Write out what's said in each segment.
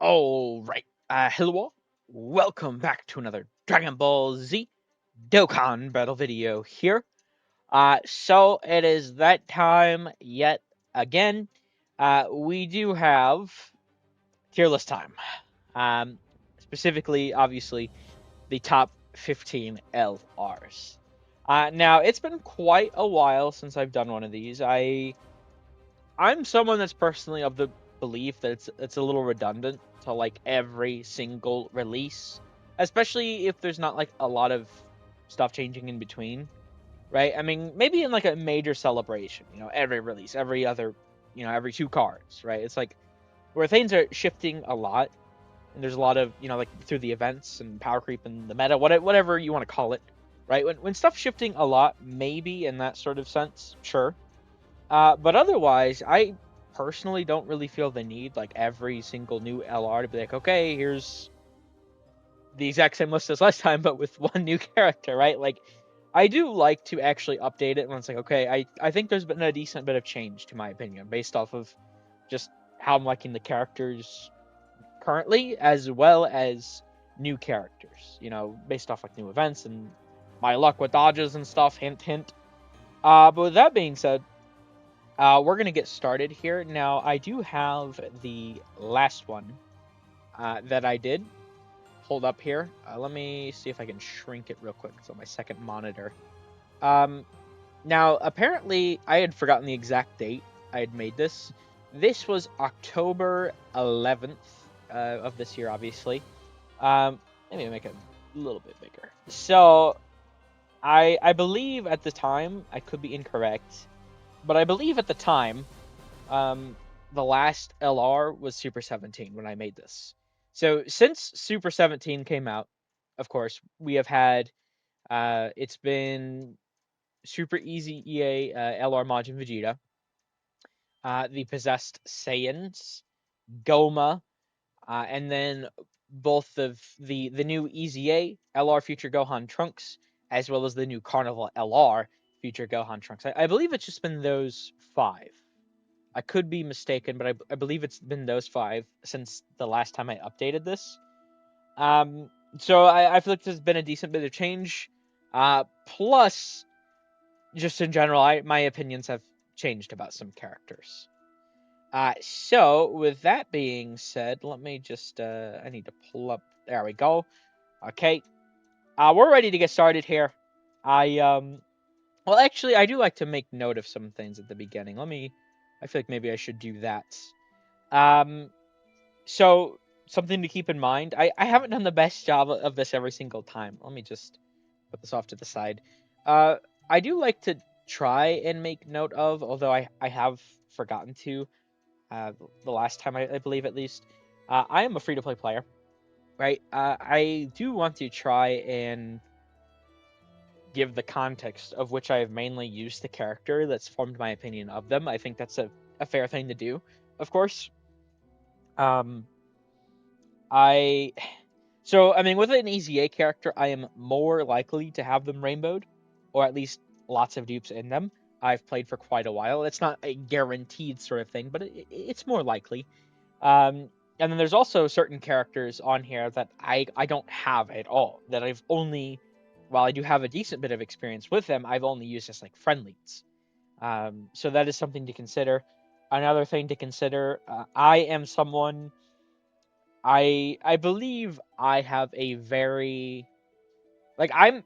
Alright, hello, welcome back to another Dragon Ball Z Dokkan battle video here. So it is that time yet again. We do have tier list time. Um, Specifically, obviously, the top 15 LRs. Now, it's been quite a while since I've done one of these. I'm someone that's personally of the belief that it's a little redundant to like every single release, especially if there's not like a lot of stuff changing in between, right? I mean, maybe in like a major celebration, every release, every other, every two cards, right? It's like where things are shifting a lot, and there's a lot of, like through the events and power creep and the meta, whatever you want to call it, right? When stuff's shifting a lot, maybe in that sort of sense, sure. But otherwise, I personally don't really feel the need, like every single new LR, to be like, okay, here's the exact same list as last time, but with one new character, right? Like, I do like to actually update it when it's like, okay, I think there's been a decent bit of change, to my opinion, based off of just how I'm liking the characters currently, as well as new characters, based off like new events and my luck with dodges and stuff, hint, hint. But with that being said, we're gonna get started here. Now, I do have the last one that I did hold up here. Let me see if I can shrink it real quick. It's on my second monitor. Um, Now, apparently, I had forgotten the exact date I had made this. This was October 11th of this year, obviously. Let me make it a little bit bigger. So, I believe at the time, I could be incorrect, but I believe at the time, um, the last LR was Super 17 when I made this. So since Super 17 came out, of course, we have had it's been Super Easy EA LR Majin Vegeta, the Possessed Saiyans, Gomah, and then both of the new Easy A LR Future Gohan Trunks, as well as the new Carnival LR Future Gohan Trunks. I believe it's just been those five. I could be mistaken, but I believe it's been those five since the last time I updated this. Um, so I feel like there's been a decent bit of change. Plus, just in general, my opinions have changed about some characters. So with that being said, let me just I need to pull up. There we go. Okay, we're ready to get started here. Well, actually, I do like to make note of some things at the beginning. I feel like maybe I should do that. Um, so something to keep in mind. I haven't done the best job of this every single time. Let me just put this off to the side. Uh, I do like to try and make note of, although I have forgotten to, the last time I believe at least. I am a free to play player, right? I do want to try and give the context of which I have mainly used the character that's formed my opinion of them. I think that's a fair thing to do, of course. Um, I So, I mean, with an EZA character, I am more likely to have them rainbowed, or at least lots of dupes in them. I've played for quite a while. It's not a guaranteed sort of thing, but it's more likely. And then there's also certain characters on here that I don't have at all. That I've only, while I do have a decent bit of experience with them, I've only used as like friendlies. So that is something to consider. Another thing to consider, I am someone I believe I have a very like I'm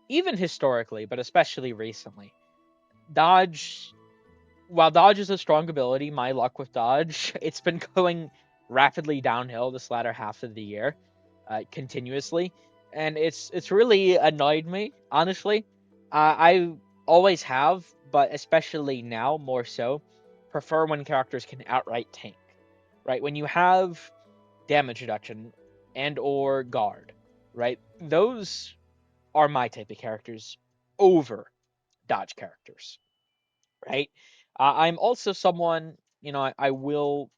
even historically, but especially recently. Dodge While dodge is a strong ability, my luck with dodge, it's been going rapidly downhill this latter half of the year, continuously, and it's really annoyed me, honestly. I always have, but especially now more so, prefer when characters can outright tank. Right? When you have damage reduction and or guard, right? Those are my type of characters over dodge characters, right? I'm also someone, I will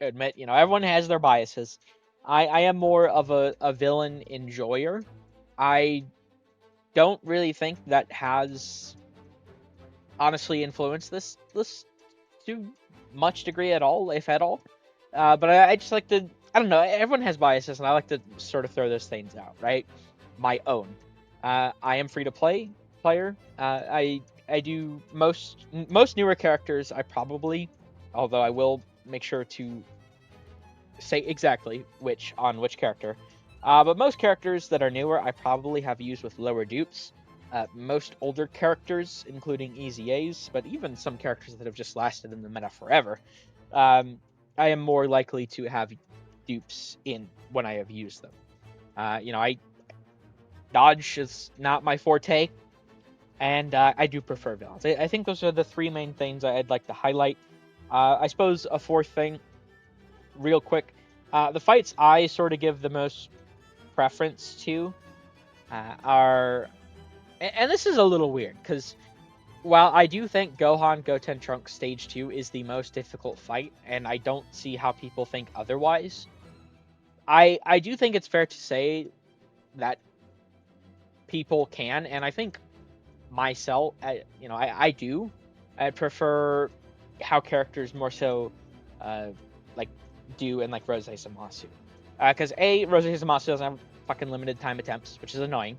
admit, everyone has their biases. I am more of a villain enjoyer. I don't really think that has honestly influenced this to much degree at all, if at all. But I just like to. I don't know. Everyone has biases, and I like to sort of throw those things out, right? My own. I am free to play player. I do most newer characters. I probably, although I will make sure to say exactly which character. But most characters that are newer, I probably have used with lower dupes. Most older characters, including Easy A's, but even some characters that have just lasted in the meta forever, um, I am more likely to have dupes in when I have used them. I dodge is not my forte, and I do prefer villains. I think those are the three main things I'd like to highlight. I suppose a fourth thing, real quick, the fights I sort of give the most preference to are, and this is a little weird because while I do think Gohan Goten Trunks Stage 2 is the most difficult fight, and I don't see how people think otherwise, I do think it's fair to say that people can, and I think myself, I do. I prefer how characters more so, uh, like, do in, like, Rose Zamasu. Because, Rose Zamasu doesn't have fucking limited time attempts, which is annoying.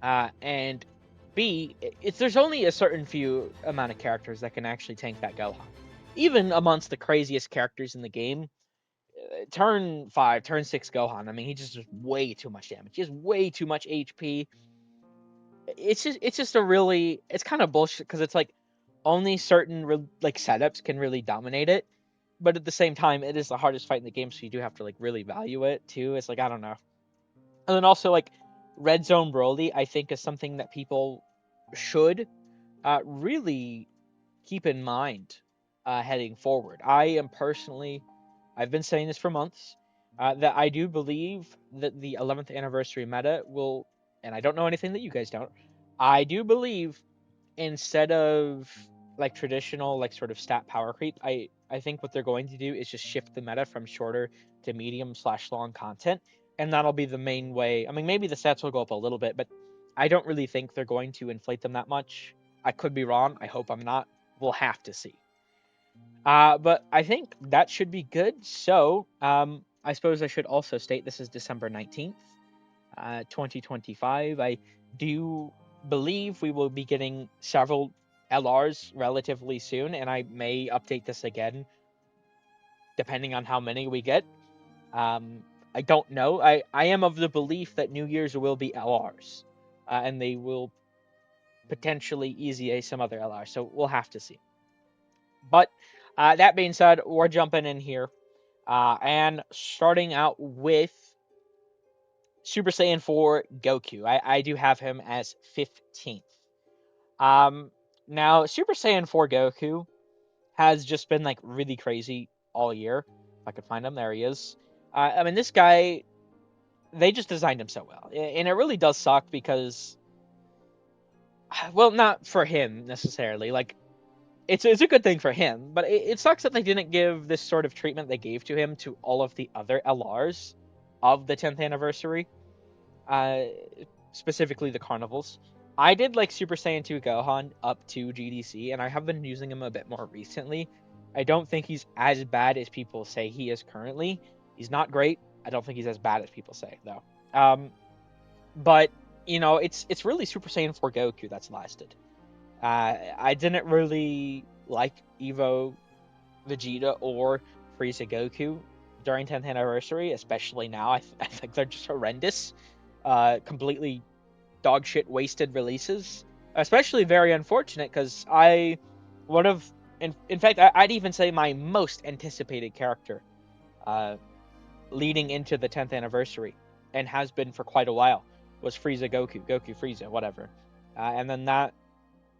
And B, there's only a certain few amount of characters that can actually tank that Gohan. Even amongst the craziest characters in the game, turn 5, turn 6 Gohan, I mean, he just does way too much damage. He has way too much HP. It's just a really, it's kind of bullshit because it's like only certain like setups can really dominate it, but at the same time, it is the hardest fight in the game, so you do have to like really value it too. It's like, I don't know. And then also like Red Zone Broly, I think is something that people should really keep in mind heading forward. I've been saying this for months, that I do believe that the 11th anniversary meta will, and I don't know anything that you guys don't. I do believe instead of like traditional like sort of stat power creep, I think what they're going to do is just shift the meta from shorter to medium/long content, and that'll be the main way. I mean, maybe the stats will go up a little bit, but I don't really think they're going to inflate them that much. I could be wrong. I hope I'm not. We'll have to see. But I think that should be good. So, I suppose I should also state this is December 19th, 2025. I do believe we will be getting several LRs relatively soon, and I may update this again depending on how many we get. I don't know. I am of the belief that New Year's will be LRs, and they will potentially easy A some other LRs, so we'll have to see. But that being said, we're jumping in here, and starting out with Super Saiyan 4 Goku. I do have him as 15th. Um, Now, Super Saiyan 4 Goku has just been like really crazy all year. If I could find him, there he is. I mean, this guy, they just designed him so well. And it really does suck because, well, not for him necessarily. Like, it's a good thing for him, but it sucks that they didn't give this sort of treatment they gave to him to all of the other LRs of the 10th anniversary, uh, specifically the carnivals. I did like Super Saiyan 2 Gohan up to GDC, and I have been using him a bit more recently. I don't think he's as bad as people say he is currently. He's not great. I don't think he's as bad as people say, though. But it's really Super Saiyan 4 Goku that's lasted. I didn't really like Evo Vegeta or Frieza Goku during 10th anniversary, especially now. I think they're just horrendous. Completely dog shit wasted releases. Especially very unfortunate because one of, in fact, I'd even say my most anticipated character uh, leading into the 10th anniversary, and has been for quite a while, was Frieza Goku Frieza, whatever. And then that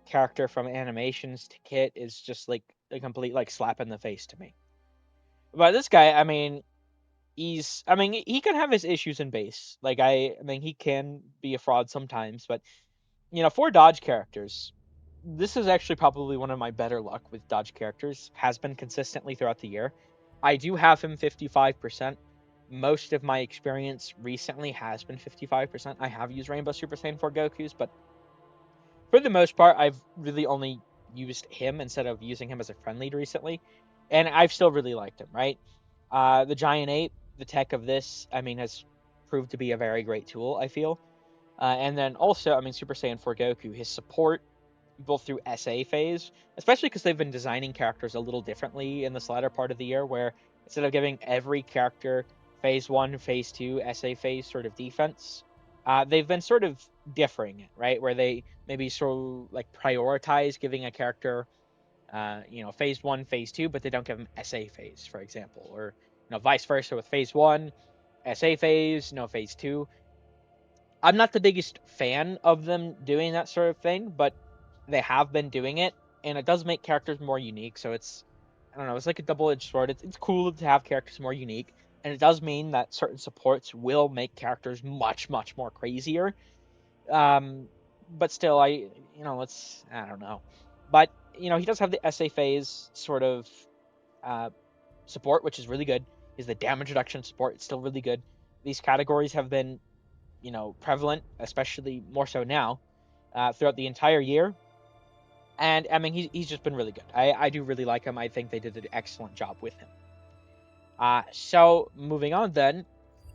character from animations to kit is just like a complete like slap in the face to me. But this guy, I mean, he can have his issues in base. Like I mean, he can be a fraud sometimes, but for dodge characters, this is actually probably one of my better luck with dodge characters. Has been consistently throughout the year. I do have him 55%. Most of my experience recently has been 55%. I have used Rainbow Super Saiyan 4 Gokus, but for the most part, I've really only used him instead of using him as a friend lead recently, and I've still really liked him. Right, the Giant Ape. the tech of this, I mean, has proved to be a very great tool, I feel. And then also, I mean, Super Saiyan 4 Goku, his support both through SA phase, especially because they've been designing characters a little differently in this latter part of the year, where instead of giving every character phase 1, phase 2, SA phase sort of defense, they've been sort of differing it, right? Where they maybe sort of like prioritize giving a character, phase 1, phase 2, but they don't give them SA phase, for example, or vice versa with phase 1, SA phase, no phase 2. I'm not the biggest fan of them doing that sort of thing, but they have been doing it, and it does make characters more unique. So I don't know, it's like a double-edged sword. It's cool to have characters more unique, and it does mean that certain supports will make characters much, much more crazier. Um, but still, I don't know. But, he does have the SA phase sort of uh, support, which is really good. Is the damage reduction support. It's still really good. These categories have been prevalent, especially more so now, throughout the entire year. And I mean, he's just been really good. I do really like him. I think they did an excellent job with him. So moving on, then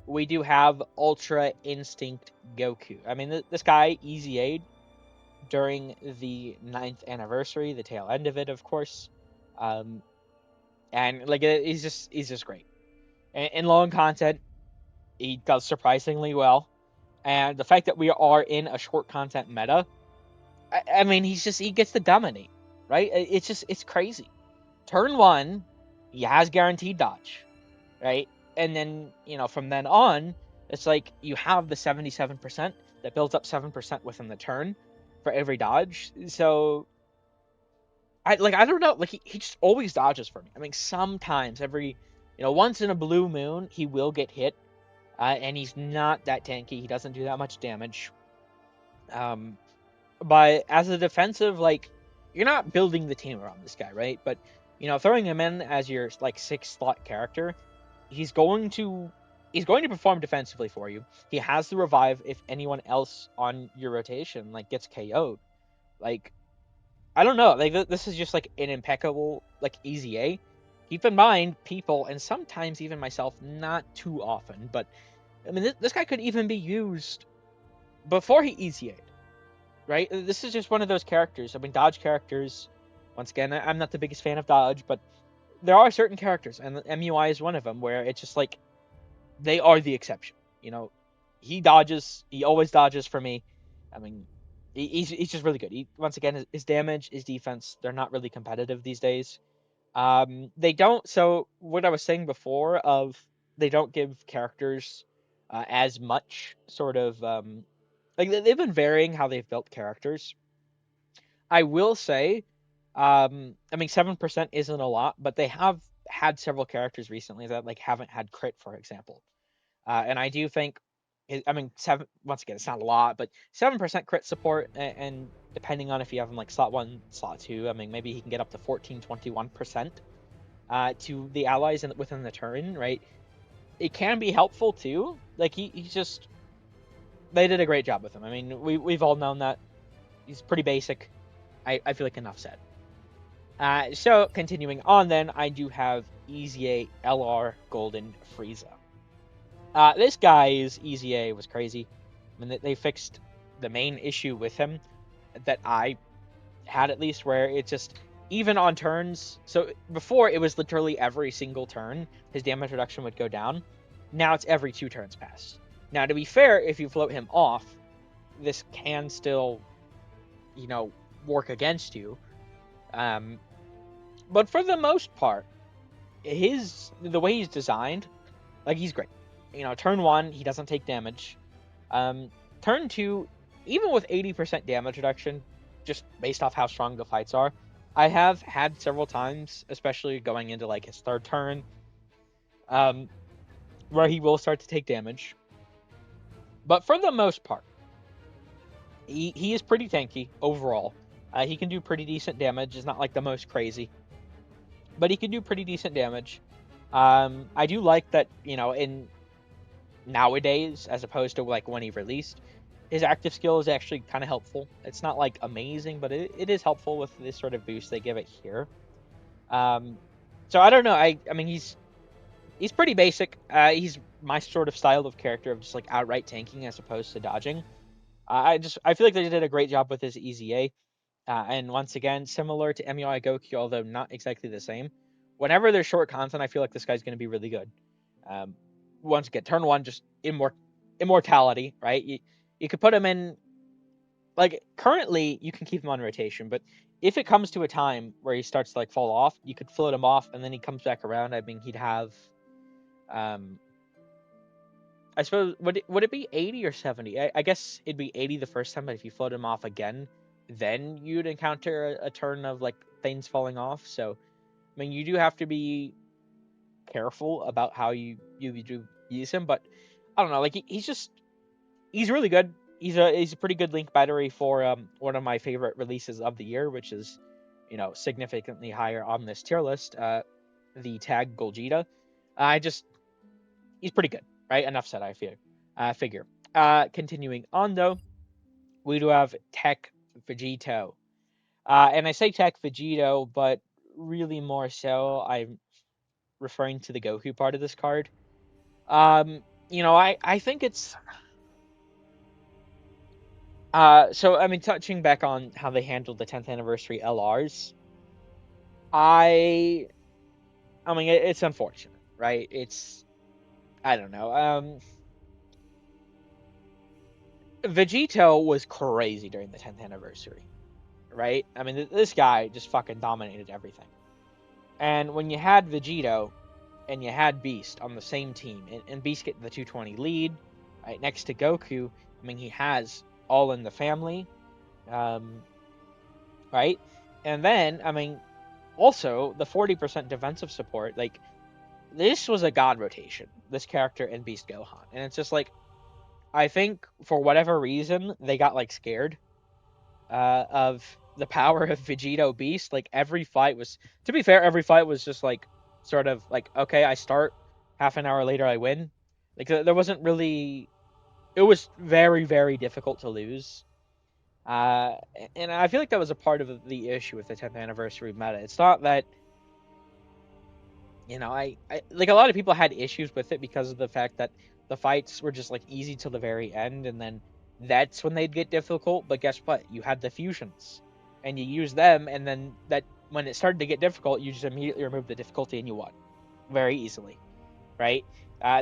we do have Ultra Instinct Goku. I mean, this guy easy aid during the 9th anniversary, the tail end of it, of course. Um, and like he's just great. In long content, he does surprisingly well. And the fact that we are in a short content meta, I mean, he gets to dominate, right? It's crazy. Turn 1, he has guaranteed dodge, right? And then, from then on, it's like you have the 77% that builds up 7% within the turn for every dodge. So I don't know, like he just always dodges for me. I mean, sometimes once in a blue moon, he will get hit, and he's not that tanky. He doesn't do that much damage. Um, but as a defensive, like, you're not building the team around this guy, right? But throwing him in as your like 6th slot character, he's going to perform defensively for you. He has the revive if anyone else on your rotation like gets KO'd. Like, I don't know, like this is just like an impeccable like easy A. Keep in mind, people, and sometimes even myself, not too often, but I mean, this guy could even be used before he easy A'd, right? This is just one of those characters. I mean, dodge characters. Once again, I'm not the biggest fan of dodge, but there are certain characters, and MUI is one of them, where it's just like they are the exception. He dodges. He always dodges for me. I mean, he's just really good. Once again, his damage, his defense, they're not really competitive these days. They don't. So what I was saying before of they don't give characters as much sort of like they've been varying how they've built characters. I will say, I mean, 7% isn't a lot, but they have had several characters recently that like haven't had crit, for example. And I do think, I mean, once again, it's not a lot, but 7% crit support, and depending on if you have him like slot 1, slot 2, I mean, maybe he can get up to 14, 21% to the allies within the turn, right? It can be helpful too. Like he's just, they did a great job with him. I mean, we've all known that he's pretty basic. I feel like enough said. So continuing on, then I do have Easy A LR Golden Frieza. This guy's Easy A was crazy. I mean, they fixed the main issue with him that I had, at least, where it just, even on turns. So before it was literally every single turn his damage reduction would go down. Now it's every 2 turns passed. Now, to be fair, if you float him off, this can still, work against you. But for the most part, the way he's designed, like, he's great. Turn 1, he doesn't take damage. Turn 2, even with 80% damage reduction, just based off how strong the fights are, I have had several times, especially going into like his 3rd turn, where he will start to take damage. But for the most part, he is pretty tanky overall. He can do pretty decent damage. It's not like the most crazy, but he can do pretty decent damage. I do like that, in nowadays, as opposed to like when he released, his active skill is actually kind of helpful. It's not like amazing, but it is helpful with this sort of boost they give it here. So I don't know. I mean, he's he's pretty basic. He's my sort of style of character of just like outright tanking as opposed to dodging. I feel like they did a great job with his EZA. And once again, similar to MUI Goku, although not exactly the same. Whenever there's short content, I feel like this guy's going to be really good. Um, Once again, turn one, just immortality, right? You could put him in, like, currently you can keep him on rotation, but if it comes to a time where he starts to like fall off, you could float him off, and then he comes back around. I mean, he'd have, um, I suppose, would it be 80 or 70? I guess it'd be 80 the first time, but if you float him off again, then you'd encounter a turn of like things falling off. So I mean, you do have to be careful about how you do use him, but I don't know. Like he's really good. He's a pretty good link battery for one of my favorite releases of the year, which is significantly higher on this tier list. The tag Golgita. I just He's pretty good, right? Enough said. I figure. Continuing on though, we do have Tech Vegito. And I say Tech Vegito, but really more so I'm referring to the Goku part of this card. I think it's so I mean, touching back on how they handled the 10th anniversary LRs, I I mean it's unfortunate, right? It's I don't know. Vegito was crazy during the 10th anniversary, right? I mean, this guy just fucking dominated everything. And when you had Vegito and you had Beast on the same team, and Beast getting the 220 lead, right next to Goku, I mean, he has all in the family, um, right? And then, I mean, also the 40% defensive support, like, this was a god rotation, this character and Beast Gohan. And it's just like, I think for whatever reason, they got like scared of the power of Vegito Beast. Like every fight was, to be fair, every fight was just like sort of like, okay, I start, half an hour later I win. Like there wasn't really. It was very very difficult to lose. Uh, and I feel like that was a part of the issue with the 10th anniversary meta. It's not that I like a lot of people had issues with it because of the fact that the fights were just like easy till the very end, and then that's when they'd get difficult. But guess what? You had the fusions, and you use them, and then that when it started to get difficult, you just immediately removed the difficulty and you won very easily, right?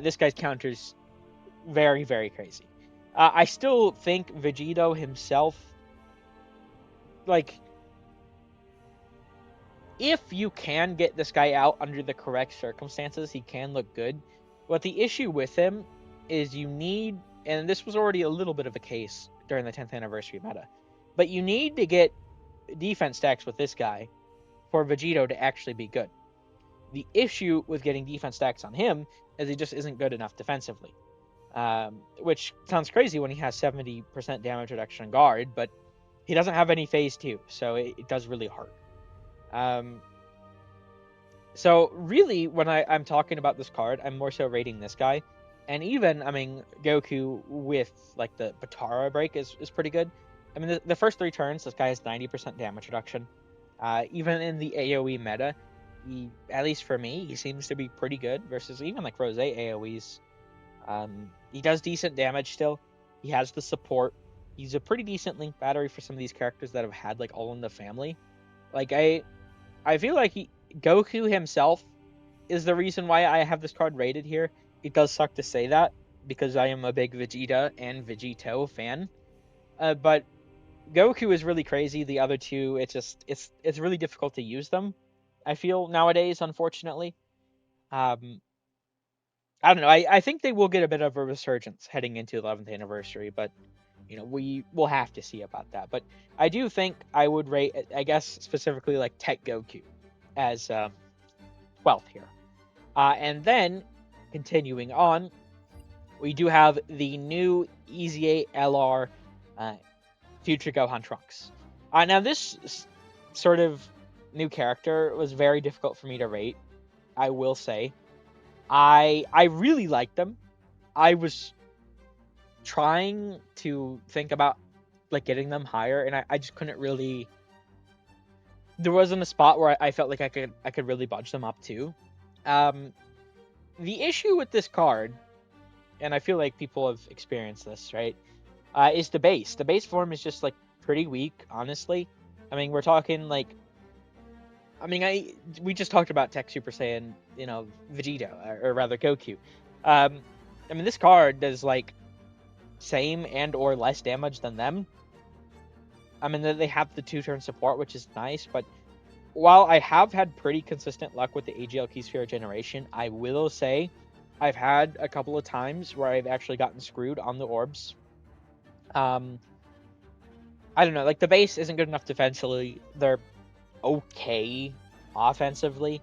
This guy's counters very very crazy. I still think Vegito himself, like if you can get this guy out under the correct circumstances, he can look good. But the issue with him is you need, and this was already a little bit of a case during the 10th anniversary meta, but you need to get defense stacks with this guy for Vegito to actually be good. The issue with getting defense stacks on him is he just isn't good enough defensively. Which sounds crazy when he has 70% damage reduction on guard, but he doesn't have any phase 2, so it does really hurt. Um, So really, when I'm talking about this card, I'm more so rating this guy, and even I mean Goku with like the Batara break is pretty good. I mean the first 3 turns, this guy has 90% damage reduction. Even in the AOE meta, at least for me, he seems to be pretty good versus even like Rose AOE's. He does decent damage still. He has the support. He's a pretty decent link battery for some of these characters that have had like all in the family. Like I feel like Goku himself is the reason why I have this card rated here. It does suck to say that because I am a big Vegeta and Vegito fan. But Goku is really crazy. The other two, it's really difficult to use them. I feel nowadays, unfortunately. Um, I don't know. I think they will get a bit of a resurgence heading into the 11th anniversary, but we will have to see about that. But I do think I would rate, I guess specifically like Tech Goku as 12th here. And then, continuing on, we do have the new EZA LR Future Gohan Trunks. Now, this sort of new character was very difficult for me to rate, I will say. I really liked them. I was trying to think about like getting them higher, and I just couldn't really. There wasn't a spot where I felt like I could really budge them up to. Um, the issue with this card, and I feel like people have experienced this, right? Is the base. The base form is just like pretty weak, honestly. I mean, we're talking like, I mean, we just talked about Tech Super Saiyan, Vegeta, or rather Goku. I mean, this card does like same and or less damage than them. I mean, they have the 2-turn support, which is nice, but while I have had pretty consistent luck with the AGL Key Sphere generation, I will say I've had a couple of times where I've actually gotten screwed on the orbs. I don't know, like the base isn't good enough defensively. They're okay offensively.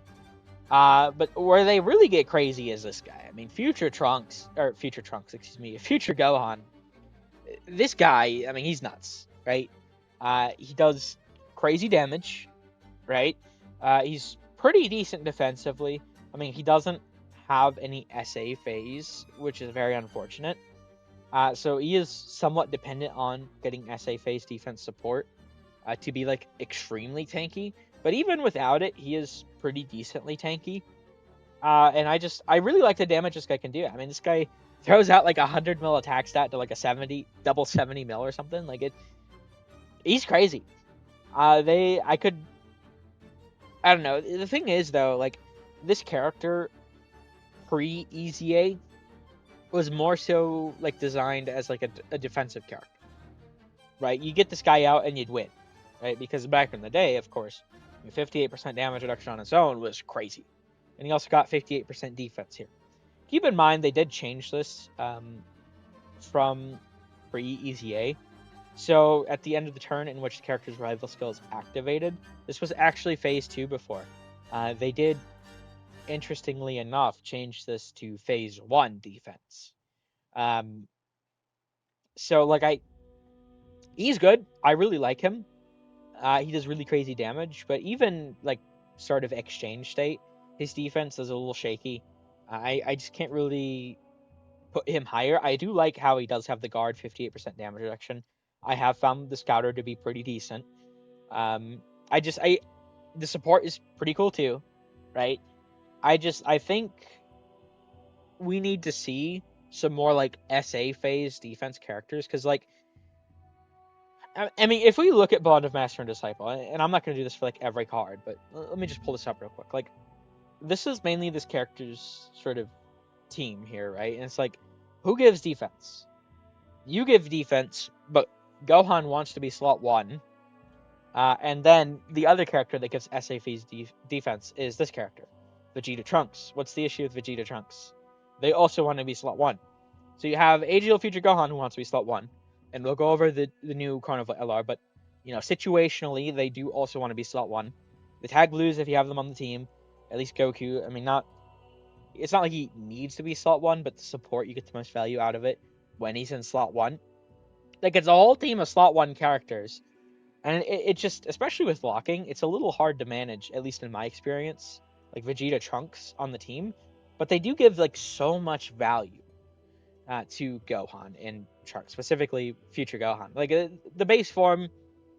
But where they really get crazy is this guy. I mean, Future Trunks, excuse me, Future Gohan. This guy, I mean, he's nuts, right? He does crazy damage, right? He's pretty decent defensively. I mean, he doesn't have any SA phase, which is very unfortunate. So he is somewhat dependent on getting SA phase defense support to be like extremely tanky. But even without it, he is pretty decently tanky. And I really like the damage this guy can do. I mean, this guy throws out like 100 mil attack stat to like a 70, double 70 mil or something. Like he's crazy. I don't know. The thing is though, like this character pre-EZA was more so like designed as like a defensive character, right? You get this guy out and you'd win, right? Because back in the day, of course, 58% damage reduction on its own was crazy, and he also got 58% defense here. Keep in mind they did change this from pre-EZA. So at the end of the turn in which the character's rival skill is activated, this was actually phase 2 before. They did, interestingly enough, change this to phase 1 defense. So like he's good. I really like him. He does really crazy damage, but even like sort of exchange state, his defense is a little shaky. I just can't really put him higher. I do like how he does have the guard 58% damage reduction. I have found the scouter to be pretty decent. I the support is pretty cool too, right? I think we need to see some more like SA phase defense characters because like I mean, if we look at Bond of Master and Disciple, and I'm not going to do this for like every card, but let me just pull this up real quick. Like, this is mainly this character's sort of team here, right? And it's like, who gives defense? You give defense, but Gohan wants to be slot 1. And then the other character that gives SAF's defense is this character, Vegeta Trunks. What's the issue with Vegeta Trunks? They also want to be slot 1. So you have AGL Future Gohan who wants to be slot 1. And we'll go over the new Carnival LR, but situationally, they do also want to be slot 1. The tag blues, if you have them on the team, at least Goku, I mean, it's not like he needs to be slot 1, but the support, you get the most value out of it when he's in slot 1. Like, it's a whole team of slot 1 characters. And it just, especially with blocking, it's a little hard to manage, at least in my experience, like Vegeta Trunks on the team. But they do give, like, so much value to Gohan and Trunks, specifically Future Gohan. Like, the base form,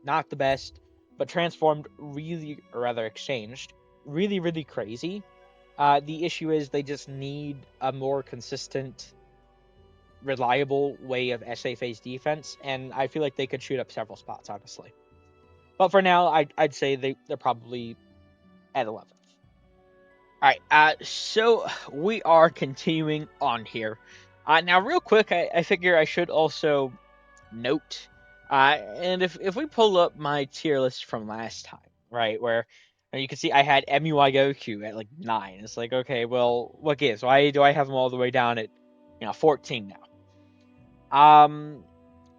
not the best, but transformed really, or rather exchanged, really, really crazy. The issue is they just need a more consistent, reliable way of SA phase defense, and I feel like they could shoot up several spots, honestly. But for now, I'd say they're probably at 11th. All right, so we are continuing on here. Now, real quick, I figure I should also note, and if we pull up my tier list from last time, right, where you can see I had MUI Goku at like 9. It's like, okay, well, what gives? Why do I have them all the way down at 14 now?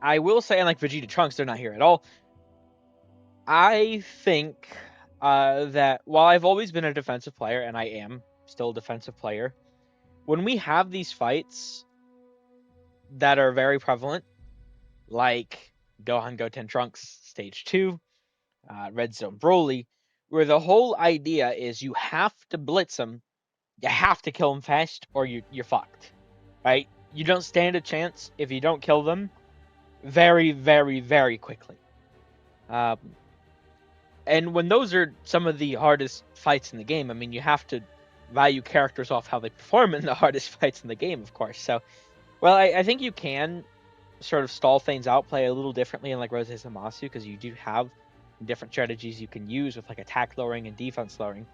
I will say, unlike Vegeta Trunks, they're not here at all. I think that while I've always been a defensive player, and I am still a defensive player, when we have these fights that are very prevalent, like Gohan Goten Trunks Stage 2, Red Zone Broly, where the whole idea is you have to blitz them, you have to kill them fast, or you're fucked, right? You don't stand a chance if you don't kill them very, very, very quickly. And when those are some of the hardest fights in the game, I mean, you have to value characters off how they perform in the hardest fights in the game, of course. So, well, I think you can sort of stall things out, play a little differently in like Rose Zamasu, because you do have different strategies you can use with like attack lowering and defense lowering.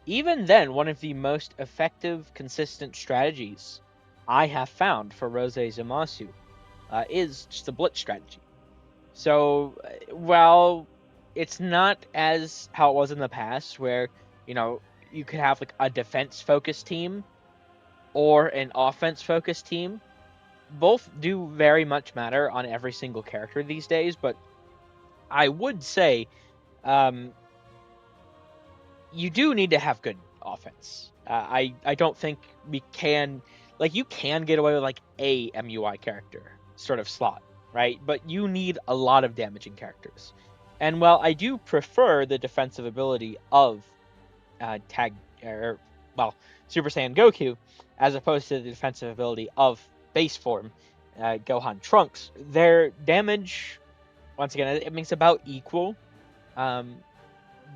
Even then, one of the most effective, consistent strategies I have found for Rose Zamasu is just a blitz strategy. So, while it's not as how it was in the past, where you know you could have like a defense focused team or an offense focused team, both do very much matter on every single character these days. But I would say um, you do need to have good offense. I don't think we can, like, you can get away with like a MUI character sort of slot, right? But you need a lot of damaging characters. And while I do prefer the defensive ability of Tag or well Super Saiyan Goku as opposed to the defensive ability of base form Gohan Trunks, their damage once again it makes about equal. Um,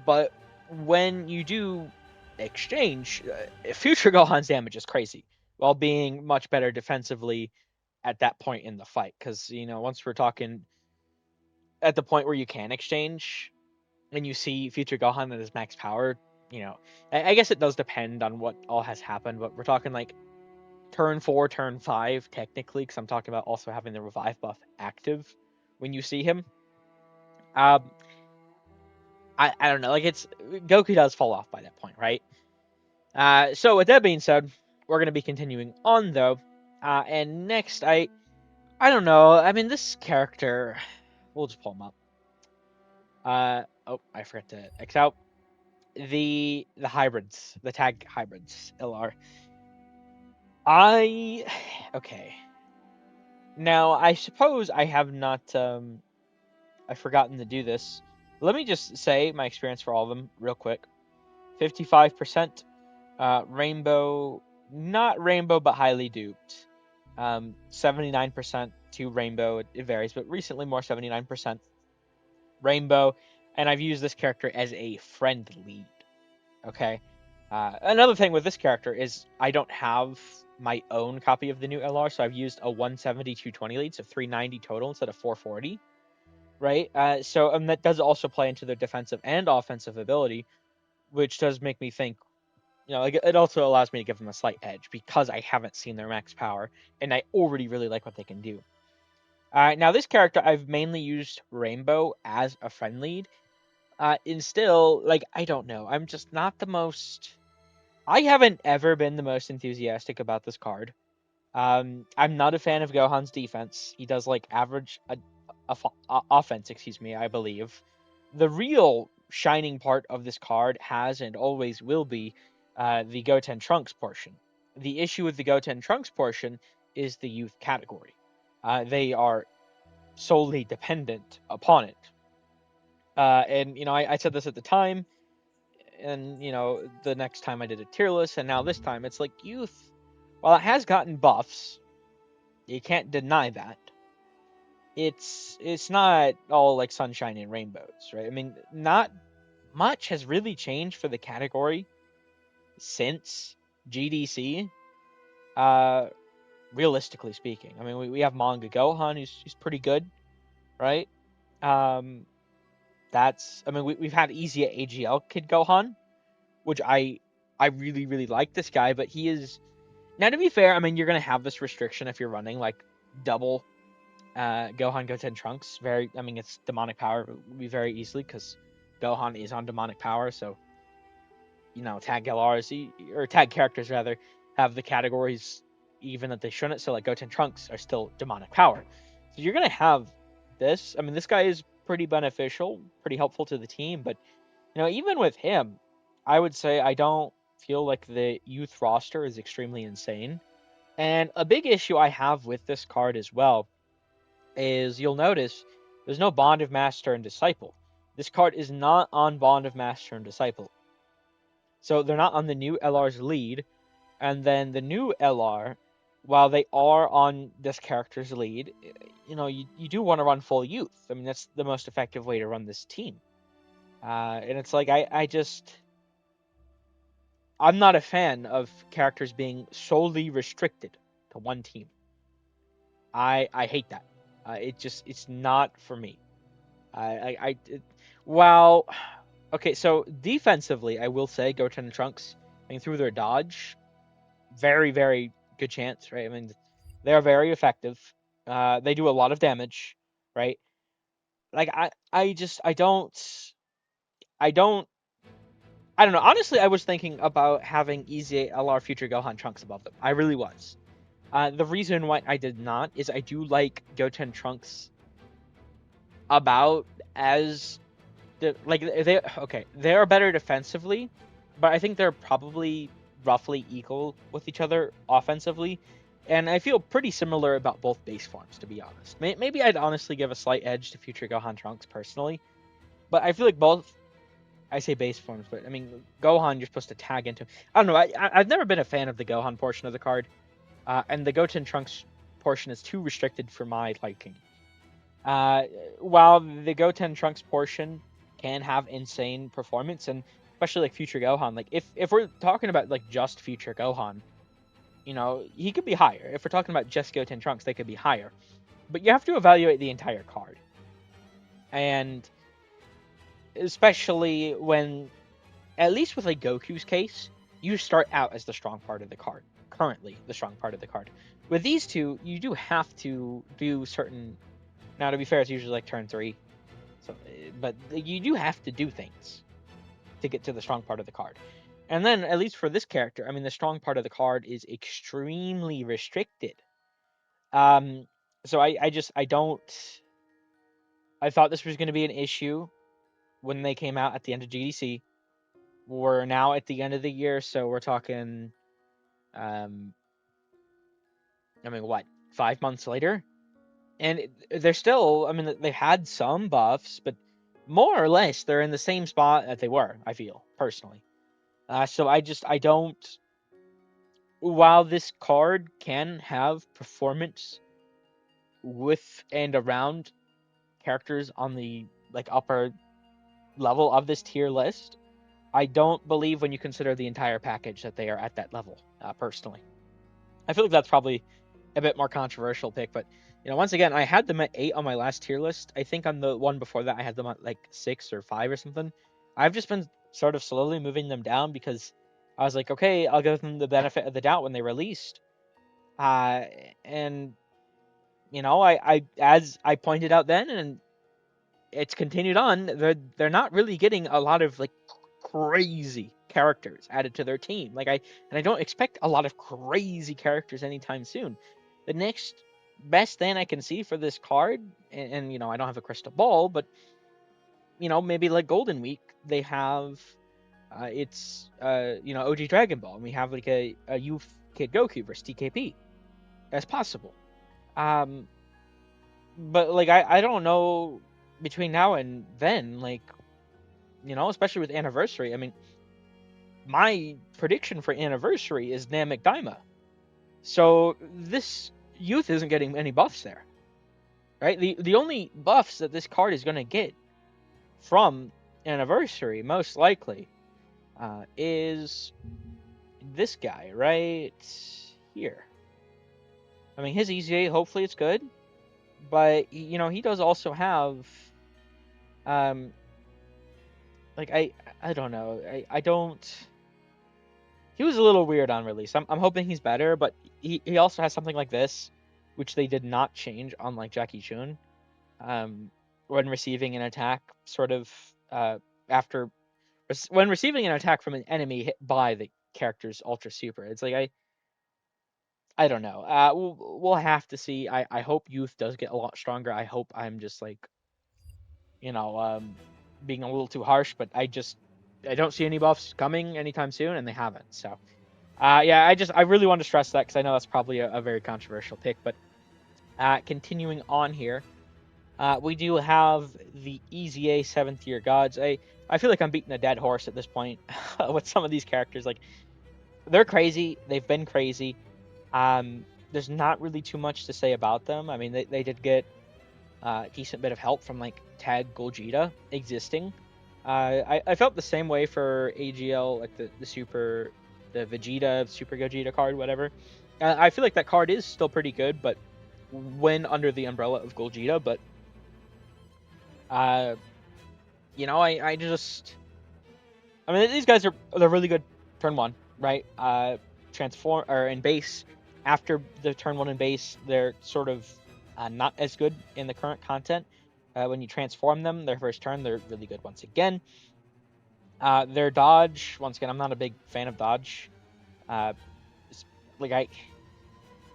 but when you do exchange, future Gohan's damage is crazy, while being much better defensively at that point in the fight. Because once we're talking at the point where you can exchange, and you see future Gohan at his max power, you know, I guess it does depend on what all has happened. But we're talking like turn 4, turn 5, technically, because I'm talking about also having the revive buff active when you see him. Um, I don't know, like it's Goku does fall off by that point, right? So with that being said, we're gonna be continuing on though, and next I don't know. I mean, this character, we'll just pull him up. Oh, I forgot to X out the hybrids, the tag hybrids, LR. I okay. Now I suppose I have not I've forgotten to do this. Let me just say my experience for all of them real quick. 55% rainbow, not rainbow but highly duped. 79% to rainbow, it varies, but recently more 79% rainbow, and I've used this character as a friend lead. Okay. Another thing with this character is I don't have my own copy of the new LR, so I've used a 170 220 lead, so 390 total instead of 440. Right. So that does also play into their defensive and offensive ability, which does make me think. Like it also allows me to give them a slight edge because I haven't seen their max power, and I already really like what they can do. Now this character I've mainly used Rainbow as a friend lead. And still, like, I don't know. I'm just not the most. I haven't ever been the most enthusiastic about this card. I'm not a fan of Gohan's defense. He does like average offense, excuse me, I believe. The real shining part of this card has and always will be the Goten Trunks portion. The issue with the Goten Trunks portion is the youth category. They are solely dependent upon it. And I said this at the time, and the next time I did a tier list, and now this time it's like youth. While it has gotten buffs, you can't deny that. It's not all like sunshine and rainbows, right? I mean, not much has really changed for the category since GDC. Uh, Realistically speaking, I mean, we have Manga Gohan, who's pretty good, right? Um, that's I mean, we've had easy AGL Kid Gohan, which I really really like this guy, but he is now, to be fair. I mean, you're gonna have this restriction if you're running like double Gohan Goten Trunks. I mean, it's demonic power would be very easily because Gohan is on demonic power. So tag LRs or tag characters rather have the categories even that they shouldn't. So like Goten Trunks are still demonic power. So you're gonna have this. I mean, this guy is pretty beneficial, pretty helpful to the team. But even with him, I would say I don't feel like the youth roster is extremely insane. And a big issue I have with this card as well is you'll notice there's no Bond of Master and Disciple. This card is not on Bond of Master and Disciple. So they're not on the new LR's lead. And then the new LR, while they are on this character's lead, you do want to run full youth. I mean, that's the most effective way to run this team. And it's like, I'm not a fan of characters being solely restricted to one team. I hate that. It's not for me. Well, okay, so defensively, I will say Goten and Trunks, I mean, through their dodge, very, very good chance, right? I mean, they're very effective. They do a lot of damage, right? Like I don't, I don't know. Honestly, I was thinking about having Easy LR Future Gohan Trunks above them. I really was. The reason why I did not is I do like Goten Trunks about as like they okay, they are better defensively, but I think they're probably roughly equal with each other offensively. And I feel pretty similar about both base forms, to be honest. Maybe I'd honestly give a slight edge to Future Gohan Trunks personally, but I feel like both. I say base forms, but I mean Gohan, you're supposed to tag into. I don't know. I've never been a fan of the Gohan portion of the card, and the Goten Trunks portion is too restricted for my liking. Uh, while the Goten Trunks portion can have insane performance, and especially like Future Gohan, like if we're talking about like just Future Gohan, you know, he could be higher. If we're talking about just Goten Trunks, they could be higher. But you have to evaluate the entire card, and especially when, at least with like Goku's case, you start out as the strong part of the card. Currently, the strong part of the card. With these two, you do have to do certain. Now, to be fair, it's usually like turn 3. So, but you do have to do things to get to the strong part of the card. And then, at least for this character, I mean, the strong part of the card is extremely restricted. So I don't. I thought this was going to be an issue when they came out at the end of GDC. We're now at the end of the year, so we're talking. Um, I mean, what, 5 months later? And they're still. I mean, they had some buffs, but more or less they're in the same spot that they were. I feel personally. So I don't. While this card can have performance with and around characters on the like upper level of this tier list, I don't believe when you consider the entire package that they are at that level. Personally, I feel like that's probably a bit more controversial pick, but once again, I had them at 8 on my last tier list. I think on the one before that, I had them at like 6 or 5 or something. I've just been sort of slowly moving them down because I was like, okay, I'll give them the benefit of the doubt when they released. And I as I pointed out then, and it's continued on. They're not really getting a lot of like crazy characters added to their team. I don't expect a lot of crazy characters anytime soon. The next best thing I can see for this card, and I don't have a crystal ball, but maybe like Golden Week, they have it's OG Dragon Ball, and we have like a youth Kid Goku versus TKP. That's possible. But like I don't know between now and then, like especially with Anniversary. I mean, my prediction for Anniversary is Namek Daima. So this youth isn't getting any buffs there, right? The only buffs that this card is going to get from Anniversary, most likely, is this guy right here. I mean, his EZA, hopefully it's good, but he does also have, like I don't know, I don't. He was a little weird on release. I'm hoping he's better, but he also has something like this, which they did not change on like Jackie Chun. When receiving an attack, sort of after when receiving an attack from an enemy hit by the character's Ultra Super, it's like I don't know. We'll have to see. I hope Youth does get a lot stronger. I hope I'm just like being a little too harsh, but I don't see any buffs coming anytime soon, and they haven't. So. Yeah, I really want to stress that because I know that's probably a very controversial pick. But continuing on here, we do have the EZA 7th Year Gods. I feel like I'm beating a dead horse at this point with some of these characters. Like they're crazy. They've been crazy. There's not really too much to say about them. I mean, they did get a decent bit of help from like Tag Gogeta existing. I felt the same way for AGL, like the Super the Vegeta, Super Gogeta card, whatever. I feel like that card is still pretty good, but when under the umbrella of Gogeta. But you know, I mean, these guys they're really good turn one, right? Transform or in base after the turn one in base, they're sort of not as good in the current content. When you transform them, their first turn, they're really good once again. Their dodge, once again, I'm not a big fan of dodge. Uh, like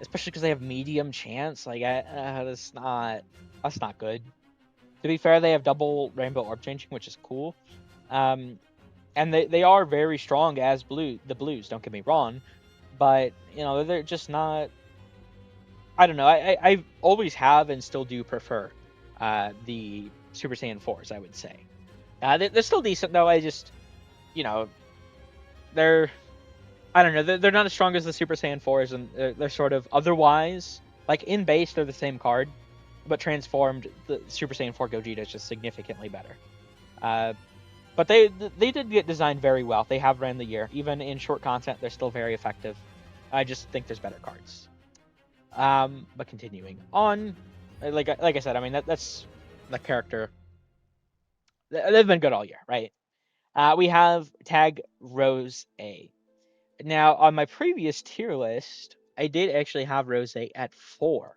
especially because they have medium chance. Like that's not good. To be fair, they have double rainbow orb changing, which is cool. And they are very strong as the blues. Don't get me wrong, but you know they're just not. I don't know. I always have and still do prefer the Super Saiyan 4s. I would say they're still decent though. I just you know they're I don't know. They're not as strong as the Super Saiyan 4s, and they're sort of otherwise like in base they're the same card, but transformed the Super Saiyan 4 Gogeta is just significantly better. But they did get designed very well. They have ran the year. Even in short content, they're still very effective. I just think there's better cards. But continuing on, like I said, I mean that's the character. They've been good all year, right? We have Tag Rose A. Now on my previous tier list, I did actually have Rose A at 4.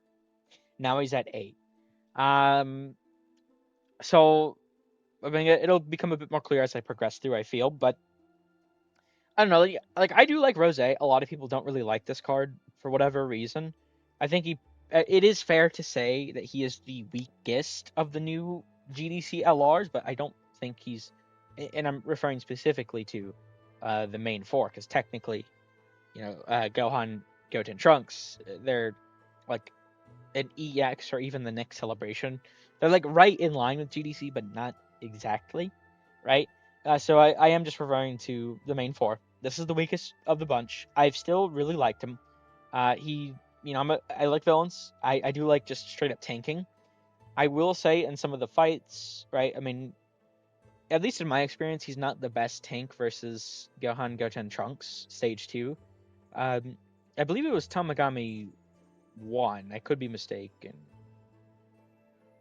Now he's at 8. So I mean it'll become a bit more clear as I progress through. I feel, but I don't know. Like I do like Rose. A lot of people don't really like this card for whatever reason. I think it is fair to say that he is the weakest of the new GDC LRs, but I don't think he's. And I'm referring specifically to the main four, because technically, you know, Gohan, Goten, Trunks, they're like an EX or even the next celebration. They're like right in line with GDC, but not exactly, right? So I am just referring to the main four. This is the weakest of the bunch. I've still really liked him. You know, I like villains. I do like just straight up tanking. I will say in some of the fights, right? I mean, at least in my experience, he's not the best tank versus Gohan, Goten, Trunks, Stage 2. I believe it was Tamagami 1. I could be mistaken.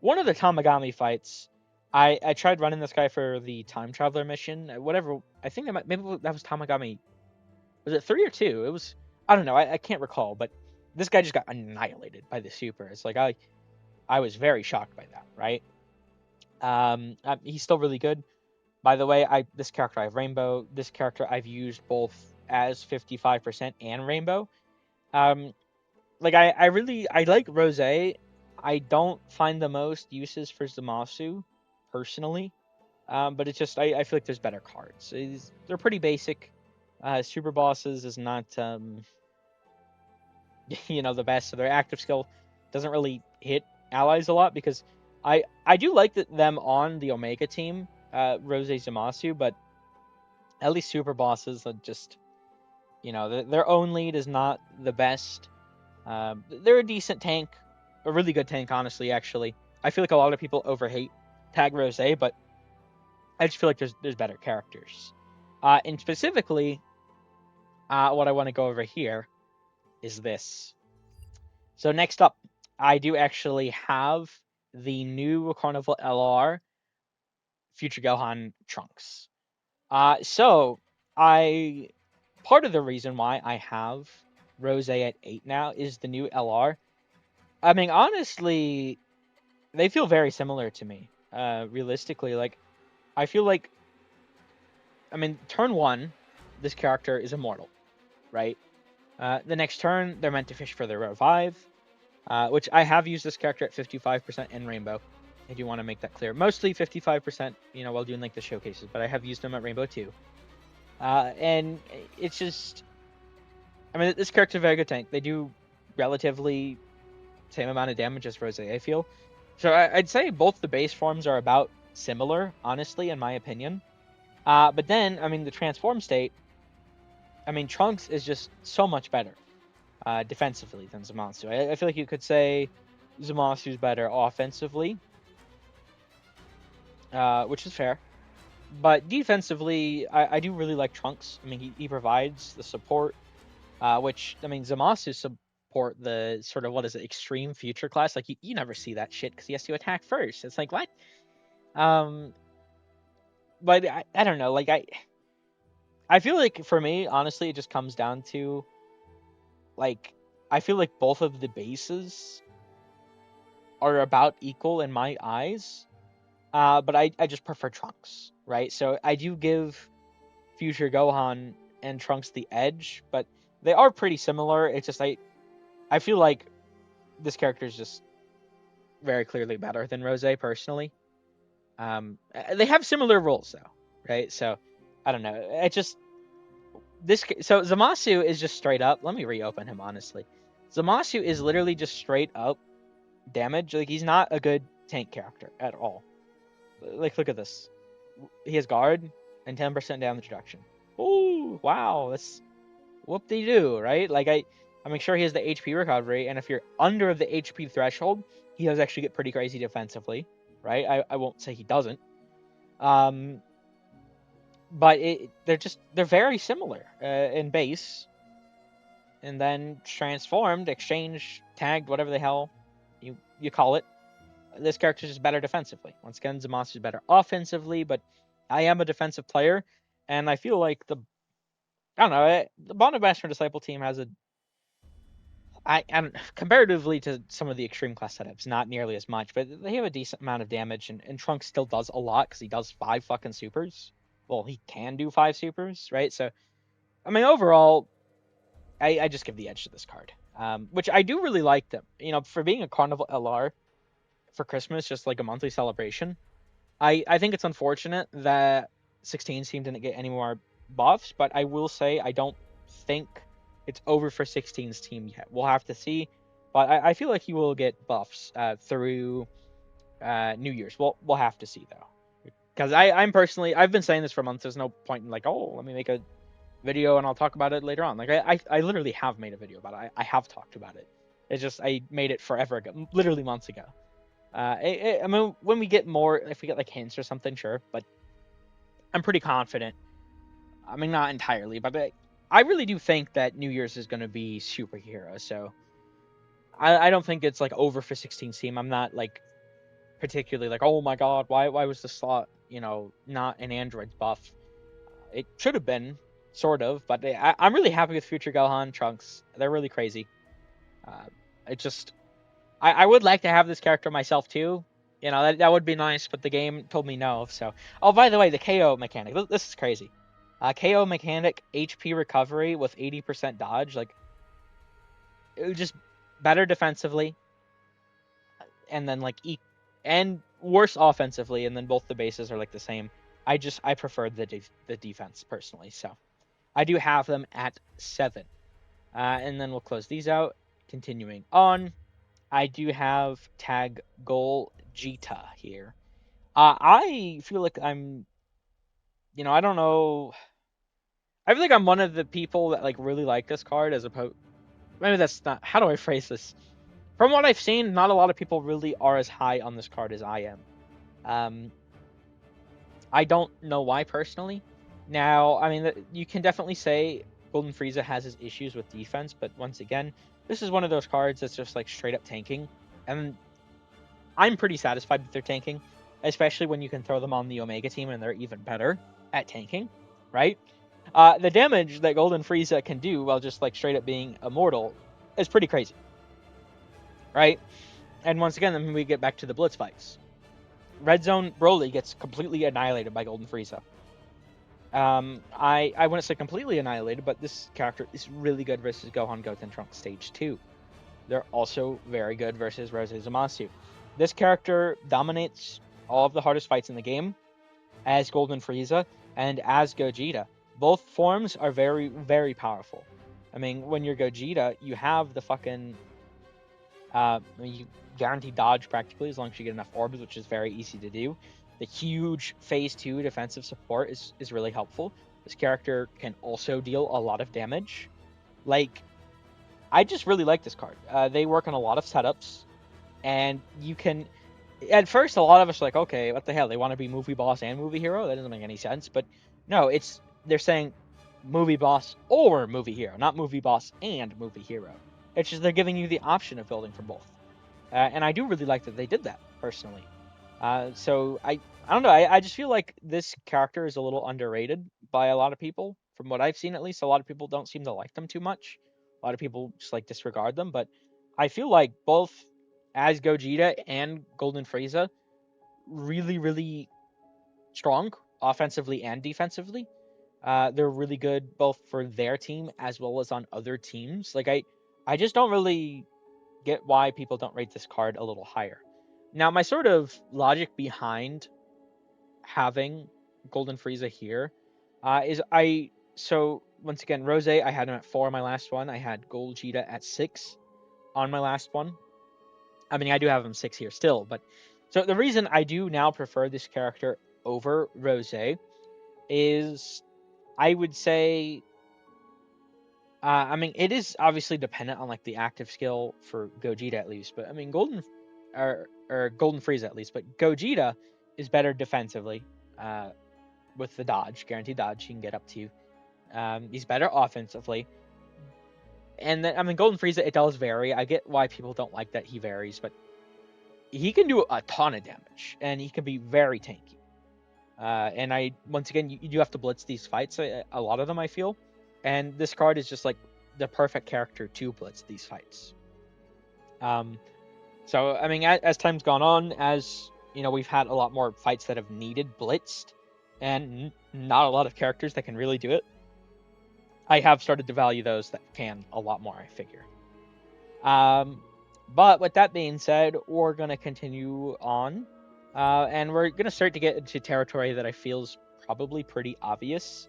One of the Tamagami fights, I tried running this guy for the time traveler mission. Whatever, I think maybe that was Tamagami. Was it 3 or 2? It was. I don't know. I can't recall. But this guy just got annihilated by the super. It's like I was very shocked by that. Right. He's still really good. By the way, this character I have Rainbow. This character I've used both as 55% and Rainbow. Like I like Rose. I don't find the most uses for Zamasu, personally. But it's just I feel like there's better cards. They're pretty basic. Super bosses is not you know the best. So their active skill doesn't really hit allies a lot, because I do like them on the Omega team, Rose Zamasu, but at least super bosses are just you know their own lead is not the best. They're a decent tank, a really good tank, honestly. Actually, I feel like a lot of people overhate Tag Rose, but I just feel like there's better characters. And specifically, what I want to go over here is this. So next up, I do actually have the new Carnival LR Future Gohan Trunks. So part of the reason why I have Rose at 8 now is the new LR. I mean, honestly, they feel very similar to me. Realistically, like I feel like, I mean, turn 1, this character is immortal, right? The next turn, they're meant to fish for their revive, which I have used this character at 55% in Rainbow. I do want to make that clear. Mostly 55%, you know, while doing like the showcases, but I have used them at Rainbow too. And it's just, I mean, this character is a very good tank. They do relatively same amount of damage as Rose, I feel. So I'd say both the base forms are about similar, honestly, in my opinion. But then, I mean, the transform state, I mean, Trunks is just so much better defensively than Zamasu. I feel like you could say Zamasu's better offensively, which is fair. But defensively, I do really like Trunks. I mean, he provides the support, which, I mean, Zamasu support the sort of, what is it, extreme future class. Like, you never see that shit because he has to attack first. It's like, what? Um, but I don't know. Like, I feel like for me, honestly, it just comes down to, like, I feel like both of the bases are about equal in my eyes. But I just prefer Trunks, right? So I do give Future Gohan and Trunks the edge, but they are pretty similar. It's just I feel like this character is just very clearly better than Rose personally. They have similar roles though, right? So I don't know. It just so Zamasu is just straight up. Let me reopen him honestly. Zamasu is literally just straight up damage. Like, he's not a good tank character at all. Like, look at this. He has guard and 10% damage reduction. Oh, wow, that's whoop-de-doo, right? Like, I make sure he has the HP recovery, and if you're under the HP threshold, he does actually get pretty crazy defensively, right? I won't say he doesn't. But they're very similar in base, and then transformed, exchanged, tagged, whatever the hell you call it. This character's just better defensively. Once again, Zamasu is better offensively, but I am a defensive player, and I feel like I don't know, the Bond Master Disciple team has and comparatively to some of the extreme class setups, not nearly as much, but they have a decent amount of damage, and Trunks still does a lot because he does 5 fucking supers. Well, he can do 5 supers, right? So, I mean, overall, I just give the edge to this card, which I do really like them. You know, for being a Carnival LR for Christmas, just like a monthly celebration, I think it's unfortunate that 16's team didn't get any more buffs, but I will say I don't think it's over for 16's team yet. We'll have to see, but I feel like he will get buffs through New Year's. We'll have to see though, because I'm personally, I've been saying this for months. There's no point in like, oh, let me make a video and I'll talk about it later on. Like, I literally have made a video about it. I have talked about it. It's just I made it forever ago, literally months ago. I mean, when we get more, if we get like hints or something, sure, but I'm pretty confident. I mean, not entirely, but I really do think that New Year's is going to be superhero. So I don't think it's like over for 16 team. I'm not like particularly like, oh my god, why was the slot, not an android's buff? It should have been, sort of, but I'm really happy with Future Gohan Trunks. They're really crazy. It just I would like to have this character myself too. That would be nice, but the game told me no. So, oh, by the way, the KO mechanic. This is crazy. KO mechanic, HP recovery with 80% dodge. Like, it was just better defensively, and then and worse offensively, and then both the bases are like the same. I prefer the defense personally. So I do have them at 7. And then we'll close these out. Continuing on. I do have tag goal Jita here. I feel like I don't know. I feel like I'm one of the people that like really like this card as opposed. Maybe that's not. How do I phrase this? From what I've seen, not a lot of people really are as high on this card as I am. I don't know why personally. Now, I mean, you can definitely say Golden Frieza has his issues with defense, but once again, this is one of those cards that's just like straight up tanking, and I'm pretty satisfied with their tanking, especially when you can throw them on the Omega team and they're even better at tanking, right? The damage that Golden Frieza can do while just like straight up being immortal is pretty crazy, right? And once again, then we get back to the Blitz fights. Red Zone Broly gets completely annihilated by Golden Frieza. I wouldn't say completely annihilated, but this character is really good versus Gohan, Goten, Trunks Stage 2. They're also very good versus Rose Zamasu. This character dominates all of the hardest fights in the game as Golden Frieza and as Gogeta. Both forms are very, very powerful. I mean, when you're Gogeta, you have the fucking... you guarantee dodge practically as long as you get enough orbs, which is very easy to do. The huge Phase 2 defensive support is really helpful. This character can also deal a lot of damage. Like, I just really like this card. They work on a lot of setups, and you can... at first a lot of us are like, okay, what the hell? They want to be movie boss and movie hero? That doesn't make any sense. But no, they're saying movie boss or movie hero, not movie boss and movie hero. It's just they're giving you the option of building from both. And I do really like that they did that personally. So I don't know. I just feel like this character is a little underrated by a lot of people. From what I've seen, at least, a lot of people don't seem to like them too much. A lot of people just like disregard them. But I feel like both as Gogeta and Golden Frieza really, really strong offensively and defensively. They're really good both for their team as well as on other teams. Like I just don't really get why people don't rate this card a little higher. Now, my sort of logic behind having Golden Frieza here is so once again Rose I had him at 4 on my last one. I had Gogeta at 6 on my last one. I mean, I do have him 6 here still, but so the reason I do now prefer this character over Rose is I would say I mean, it is obviously dependent on like the active skill for Gogeta at least, but I mean, or Golden Frieza at least, but Gogeta is better defensively uh, with the dodge, guaranteed dodge. He can get up to. He's better offensively, and then I mean, Golden Frieza it does vary. I get why people don't like that he varies, but he can do a ton of damage, and he can be very tanky. And I once again, you do have to blitz these fights. A lot of them, I feel, and this card is just like the perfect character to blitz these fights. Um, so I mean, as time's gone on, as you know, we've had a lot more fights that have needed blitzed, and not a lot of characters that can really do it. I have started to value those that can a lot more. I figure. Um, but with that being said, we're gonna continue on, and we're gonna start to get into territory that I feel is probably pretty obvious.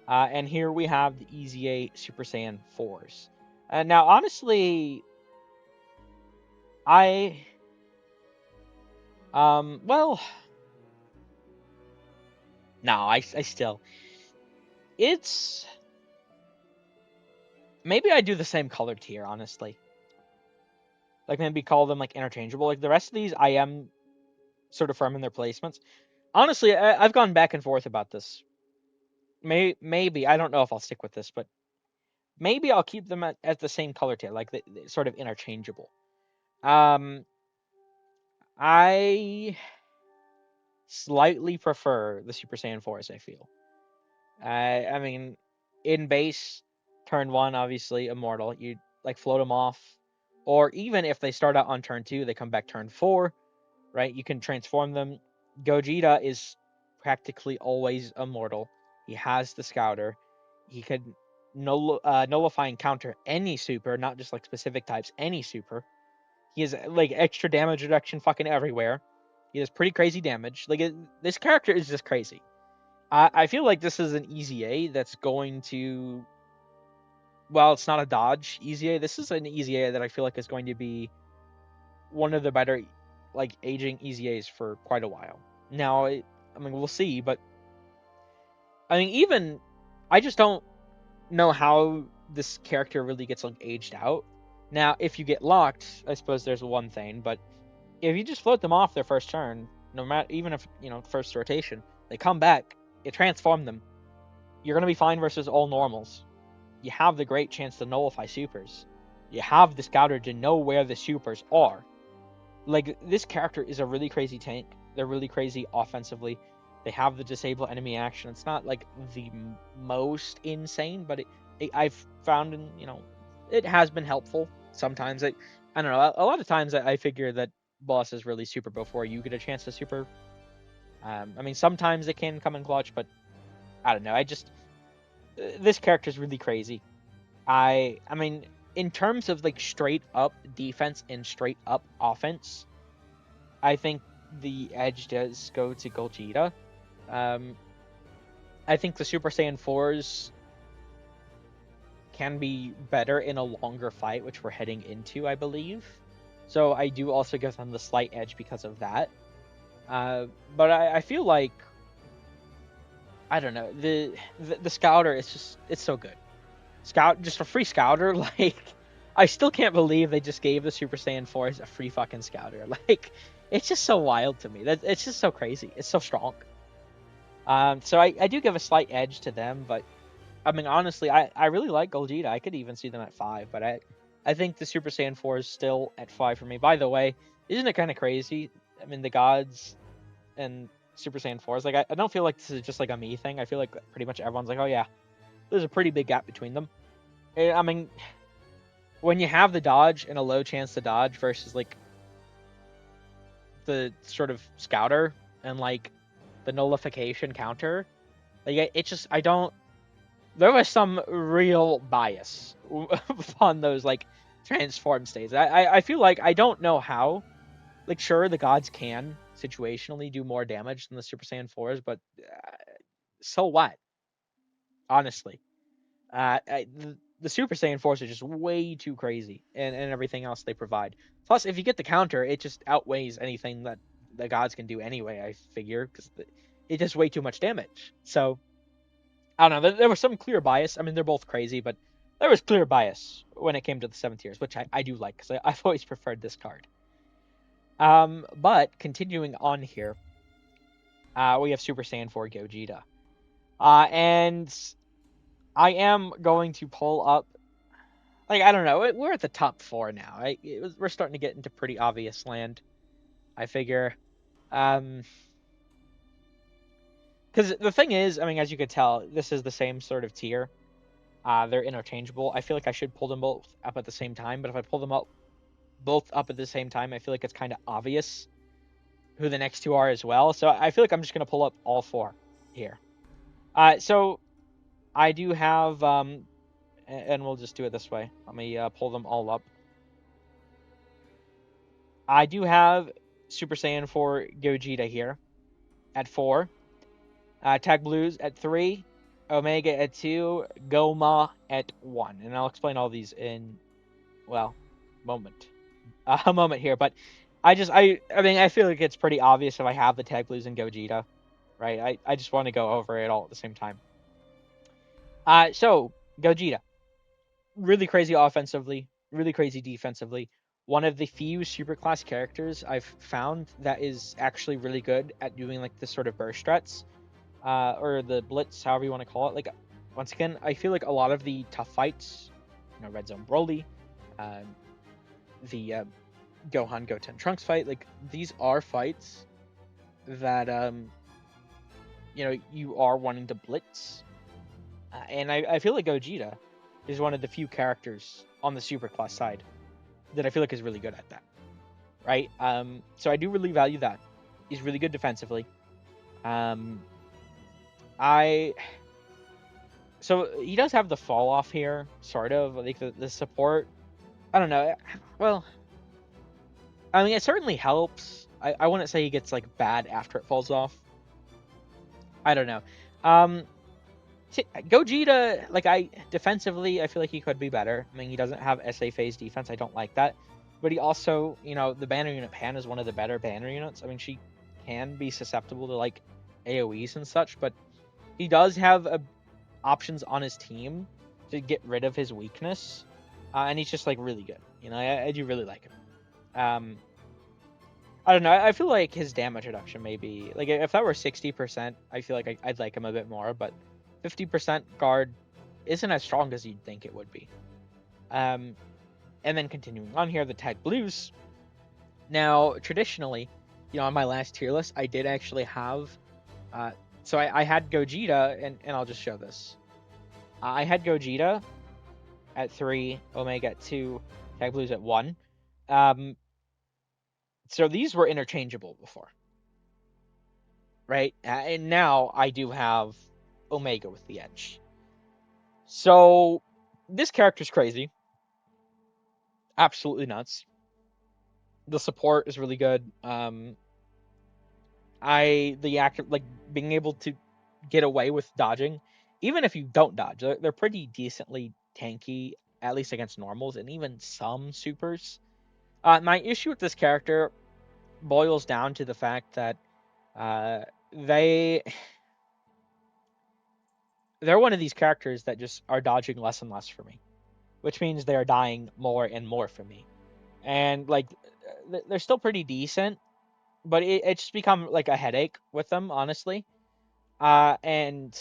And here we have the EZA Super Saiyan 4s. Now, honestly, I well, no, I still it's maybe I do the same color tier, honestly. Like maybe call them like interchangeable. Like the rest of these, I am sort of firm in their placements. Honestly, I've gone back and forth about this. Maybe I don't know if I'll stick with this, but maybe I'll keep them at the same color tier, like sort of interchangeable. Um, I slightly prefer the Super Saiyan 4s, I feel. I mean, in base, turn 1, obviously, immortal. You like float them off. Or even if they start out on turn 2, they come back turn 4, right? You can transform them. Gogeta is practically always immortal. He has the Scouter. He could nullify and counter any super, not just like specific types, any super. He has like extra damage reduction fucking everywhere. He has pretty crazy damage. This character is just crazy. I feel like this is an EZA that's going to. Well, it's not a dodge EZA. This is an EZA that I feel like is going to be one of the better, like aging EZAs for quite a while. Now, I mean, we'll see, but I mean, even I just don't know how this character really gets like aged out. Now, if you get locked, I suppose there's one thing, but if you just float them off their first turn, no matter even if first rotation, they come back, you transform them, you're gonna be fine versus all normals. You have the great chance to nullify supers. You have the scouter to know where the supers are. Like this character is a really crazy tank. They're really crazy offensively. They have the disable enemy action. It's not like the most insane, but I've found it has been helpful. Sometimes I don't know. A lot of times I figure that bosses really super before you get a chance to super. I mean sometimes it can come in clutch, but I don't know. I just this character is really crazy. I mean in terms of like straight up defense and straight up offense, I think the edge does go to Gogeta. Um, I think the Super Saiyan 4s can be better in a longer fight, which we're heading into, I believe. So I do also give them the slight edge because of that. But I feel like I don't know the Scouter. It's so good. Scout just a free Scouter like. I still can't believe they just gave the Super Saiyan 4s a free fucking scouter. Like, it's just so wild to me. That it's just so crazy. It's so strong. So I do give a slight edge to them, but I mean honestly, I really like Gogeta. I could even see them at 5, but I think the Super Saiyan 4 is still at 5 for me. By the way, isn't it kind of crazy? I mean, the gods and Super Saiyan 4s, like I don't feel like this is just like a me thing. I feel like pretty much everyone's like, oh yeah, there's a pretty big gap between them. I mean, when you have the dodge and a low chance to dodge versus like the sort of scouter and like the nullification counter, like it just I don't. There was some real bias upon those like transform states. I feel like I don't know how. Like sure, the gods can situationally do more damage than the Super Saiyan 4s, but so what? Honestly, the Super Saiyan 4s are just way too crazy, and everything else they provide. Plus, if you get the counter, it just outweighs anything that the gods can do anyway. I figure because it does way too much damage. So I don't know. There was some clear bias. I mean, they're both crazy, but there was clear bias when it came to the 7 tiers, which I do like because I've always preferred this card. But continuing on here, we have Super Saiyan 4 Gogeta. And I am going to pull up. Like I don't know, we're at the top 4 now. We're starting to get into pretty obvious land. I figure, because the thing is, I mean, as you could tell, this is the same sort of tier. They're interchangeable. I feel like I should pull them both up at the same time, but if I pull them up both up at the same time, I feel like it's kind of obvious who the next two are as well. So I feel like I'm just gonna pull up all 4 here. So I do have and we'll just do it this way. Let me pull them all up. I do have Super Saiyan 4 Gogeta here at 4. Tag Blues at 3. Omega at 2. Gomah at 1. And I'll explain all these in, well, a moment here. But I mean, I feel like it's pretty obvious if I have the Tag Blues and Gogeta, right? I just want to go over it all at the same time. So, Gogeta. Really crazy offensively, really crazy defensively. One of the few superclass characters I've found that is actually really good at doing like this sort of burst strats, or the blitz, however you want to call it. Like once again, I feel like a lot of the tough fights, Red Zone Broly, uh, the Gohan Goten Trunks fight, like these are fights that you are wanting to blitz, and I feel like Gogeta is one of the few characters on the superclass side that I feel like is really good at that, right? So I do really value that. He's really good defensively. Um, I so he does have the fall off here, sort of like the support. I don't know. Well, I mean, it certainly helps. I wouldn't say he gets like bad after it falls off. I don't know. Um, Gogeta, like defensively, I feel like he could be better. I mean, he doesn't have SA phase defense. I don't like that. But he also, the banner unit Pan is one of the better banner units. I mean, she can be susceptible to like AoEs and such, but he does have options on his team to get rid of his weakness, and he's just like really good. I do really like him. I don't know. I feel like his damage reduction maybe like if that were 60%, I feel like I'd like him a bit more, but 50% guard isn't as strong as you'd think it would be. And then continuing on here, the Tag Blues. Now, traditionally, on my last tier list, I did actually have. So I had Gogeta, and I'll just show this. I had Gogeta at 3, Omega at 2, Tag Blues at 1. So these were interchangeable before, right? And now I do have Omega with the edge. So this character's crazy. Absolutely nuts. The support is really good. The active like being able to get away with dodging, even if you don't dodge, they're pretty decently tanky, at least against normals and even some supers. My issue with this character boils down to the fact that they're one of these characters that just are dodging less and less for me, which means they're dying more and more for me. And like they're still pretty decent, but it's just become like a headache with them, honestly. And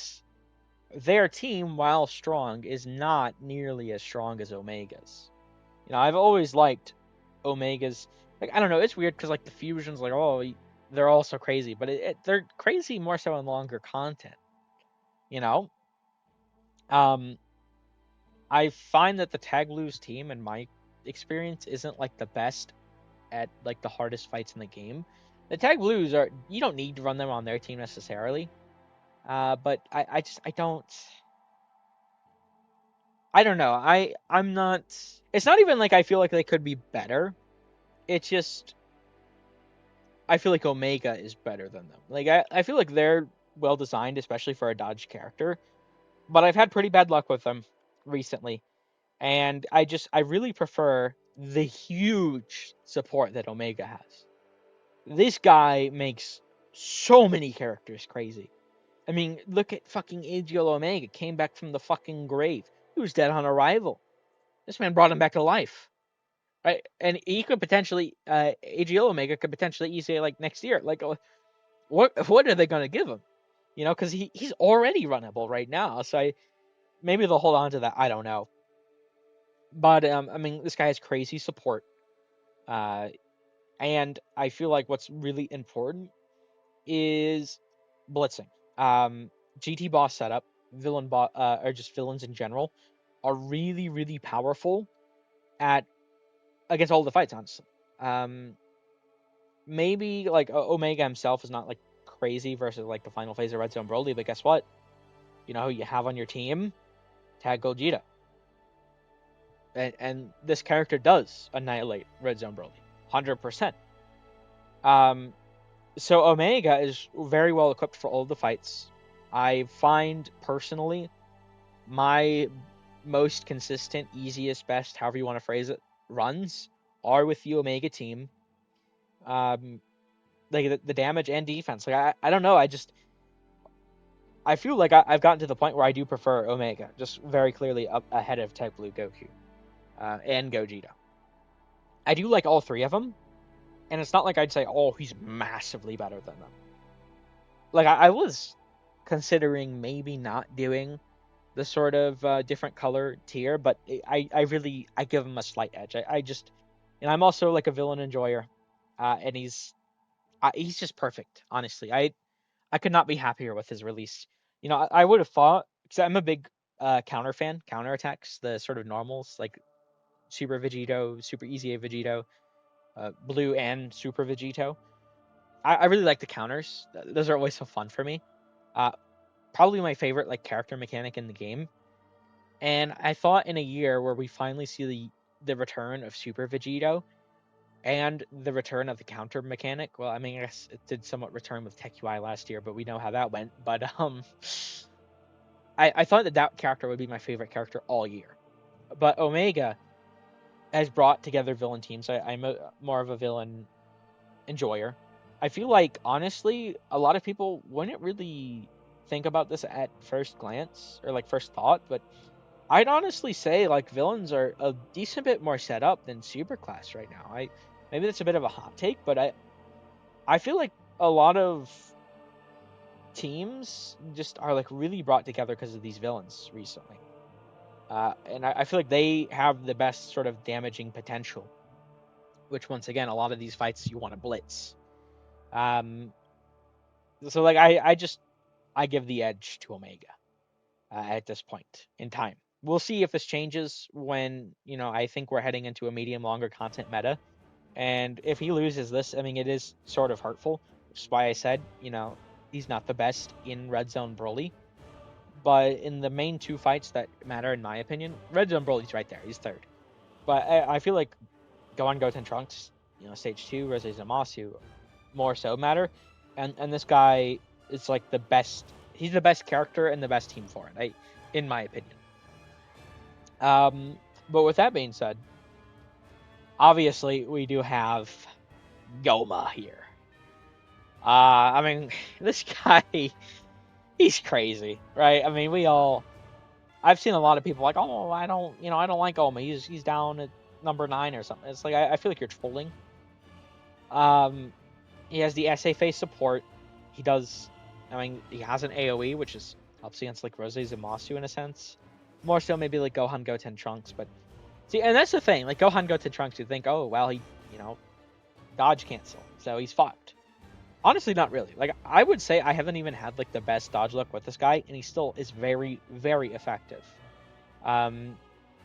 their team, while strong, is not nearly as strong as Omega's. I've always liked Omega's. Like, I don't know, it's weird because like the fusions, like, oh, they're all so crazy, but they're crazy more so in longer content. You know, um, I find that the Tag Blues team, in my experience, isn't like the best at like the hardest fights in the game. The Tag Blues are, you don't need to run them on their team necessarily. But I don't know. I'm not. It's not even like I feel like they could be better. It's just I feel like Omega is better than them. Like I feel like they're well designed, especially for a dodge character. But I've had pretty bad luck with them recently, and I really prefer the huge support that Omega has. This guy makes so many characters crazy. I mean, look at fucking AGL Omega, came back from the fucking grave. He was dead on arrival. This man brought him back to life. Right? And he could potentially, AGL Omega could potentially easily, like, next year. Like, what are they going to give him? Because he's already runnable right now. So maybe they'll hold on to that. I don't know. But, I mean, this guy has crazy support. Uh, and I feel like what's really important is blitzing. GT boss setup, villain boss, or just villains in general, are really, really powerful at against all the fights, honestly. Maybe like Omega himself is not like crazy versus like the final phase of Red Zone Broly, but guess what? You know who you have on your team? Tag Gogeta. And this character does annihilate Red Zone Broly. 100%. So Omega is very well equipped for all of the fights. I find personally my most consistent, easiest, best, however you want to phrase it, runs are with the Omega team. Like the damage and defense. Like I don't know. I feel like I've gotten to the point where I do prefer Omega, just very clearly up ahead of Type Blue Goku and Gogeta. I do like all three of them, and it's not like I'd say, oh, he's massively better than them. Like I was considering maybe not doing the sort of different color tier, but I give him a slight edge. I just, and I'm also like a villain enjoyer, and he's just perfect. Honestly, I could not be happier with his release. I would have thought, because I'm a big counter fan, counter attacks, the sort of normals like Super Vegito, Super Easy A Vegito, Blue and Super Vegito. I really like the counters. Those are always so fun for me. Uh, Probably my favorite like character mechanic in the game. And I thought in a year where we finally see the return of Super Vegito and the return of the counter mechanic. Well, I mean, I guess it did somewhat return with Tech UI last year, but we know how that went. But I thought that character would be my favorite character all year. But Omega has brought together villain teams. I'm more of a villain enjoyer. I feel like honestly, a lot of people wouldn't really think about this at first glance or like first thought, but I'd honestly say like villains are a decent bit more set up than Superclass right now. Maybe that's a bit of a hot take, but I feel like a lot of teams just are like really brought together because of these villains recently. And I feel like they have the best sort of damaging potential, which once again, a lot of these fights you want to blitz. Um, so like I give the edge to Omega at this point in time. We'll see if this changes when I think we're heading into a medium longer content meta. And if he loses this, I mean, it is sort of hurtful, which is why I said, he's not the best in Red Zone Broly. But in the main two fights that matter, in my opinion, Red Zone Broly's right there. He's third. But I feel like Gohan Goten Trunks, stage 2, Rose Zamasu, more so matter. And this guy is like the best. He's the best character and the best team for it, in my opinion. But with that being said, obviously we do have Gomah here. I mean, this guy, he's crazy, right? I mean, I've seen a lot of people like, oh, I don't like Gomah. He's down at number 9 or something. It's like I feel like you're trolling. He has the SA phase support. He does. I mean, he has an AOE, which is helps against like Rose Zamasu in a sense. More so maybe like Gohan Goten Trunks, but see, and that's the thing. Like Gohan Goten Trunks, you think, oh well, he dodge cancel, so he's fucked. Honestly, not really. Like I would say, I haven't even had like the best dodge luck with this guy, and he still is very, very effective. Um,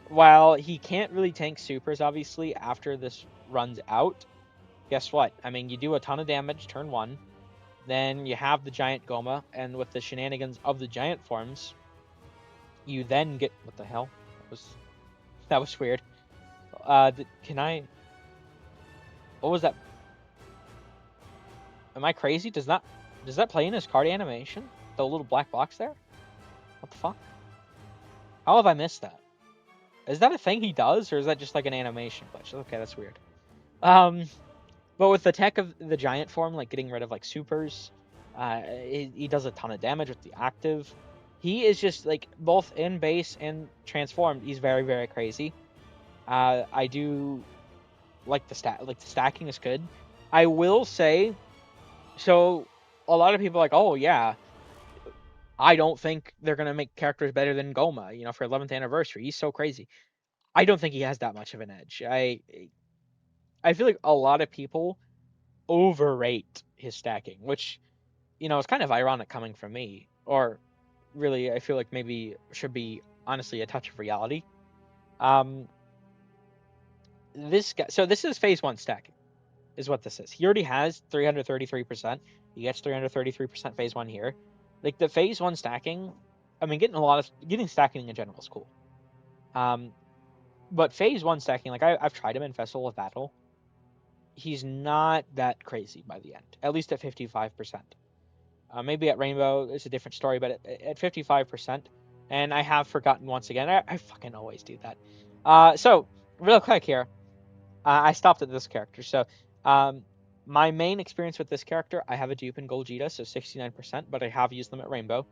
while he can't really tank supers, obviously after this runs out, guess what? I mean, you do a ton of damage turn 1. Then you have the giant Gomah, and with the shenanigans of the giant forms, you then get what the hell? That was weird. Can I? What was that? Am I crazy? Does that play in his card animation? The little black box there? What the fuck? How have I missed that? Is that a thing he does, or is that just like an animation glitch? Okay, that's weird. But with the tech of the giant form, like getting rid of like supers, he does a ton of damage with the active. He is just like both in base and transformed. He's very, very crazy. I do like the stacking is good. I will say, so a lot of people are like, oh yeah, I don't think they're gonna make characters better than Gomah. For 11th anniversary, he's so crazy. I don't think he has that much of an edge. I feel like a lot of people overrate his stacking, which is kind of ironic coming from me. Or really, I feel like maybe should be honestly a touch of reality. Um, this guy. So this is phase 1 stacking, is what this is. He already has 333%. He gets 333% phase 1 here. Like the phase 1 stacking, I mean, getting stacking in general is cool. But phase 1 stacking, like I've tried him in Festival of Battle. He's not that crazy by the end, at least at 55%. Maybe at Rainbow, it's a different story, but at 55%, and I have forgotten once again. I fucking always do that. So, real quick here, I stopped at this character. So, my main experience with this character, I have a dupe in Golgita, so 69%, but I have used them at Rainbow.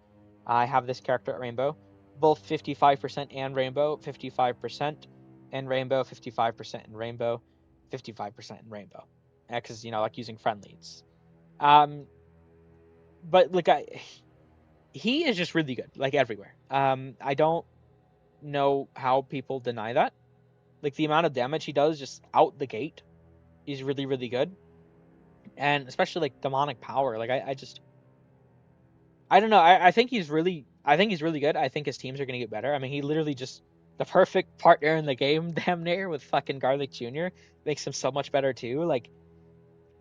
I have this character at Rainbow, both 55% and Rainbow, 55% in Rainbow, 55% in Rainbow, 55% in Rainbow. Because, like using friend leads. But like he is just really good, like everywhere. I don't know how people deny that. Like the amount of damage he does just out the gate is really, really good. And especially like demonic power. Like I don't know. I think he's really good. I think his teams are gonna get better. I mean, he literally just the perfect partner in the game, damn near, with fucking Garlic Jr. makes him so much better too. Like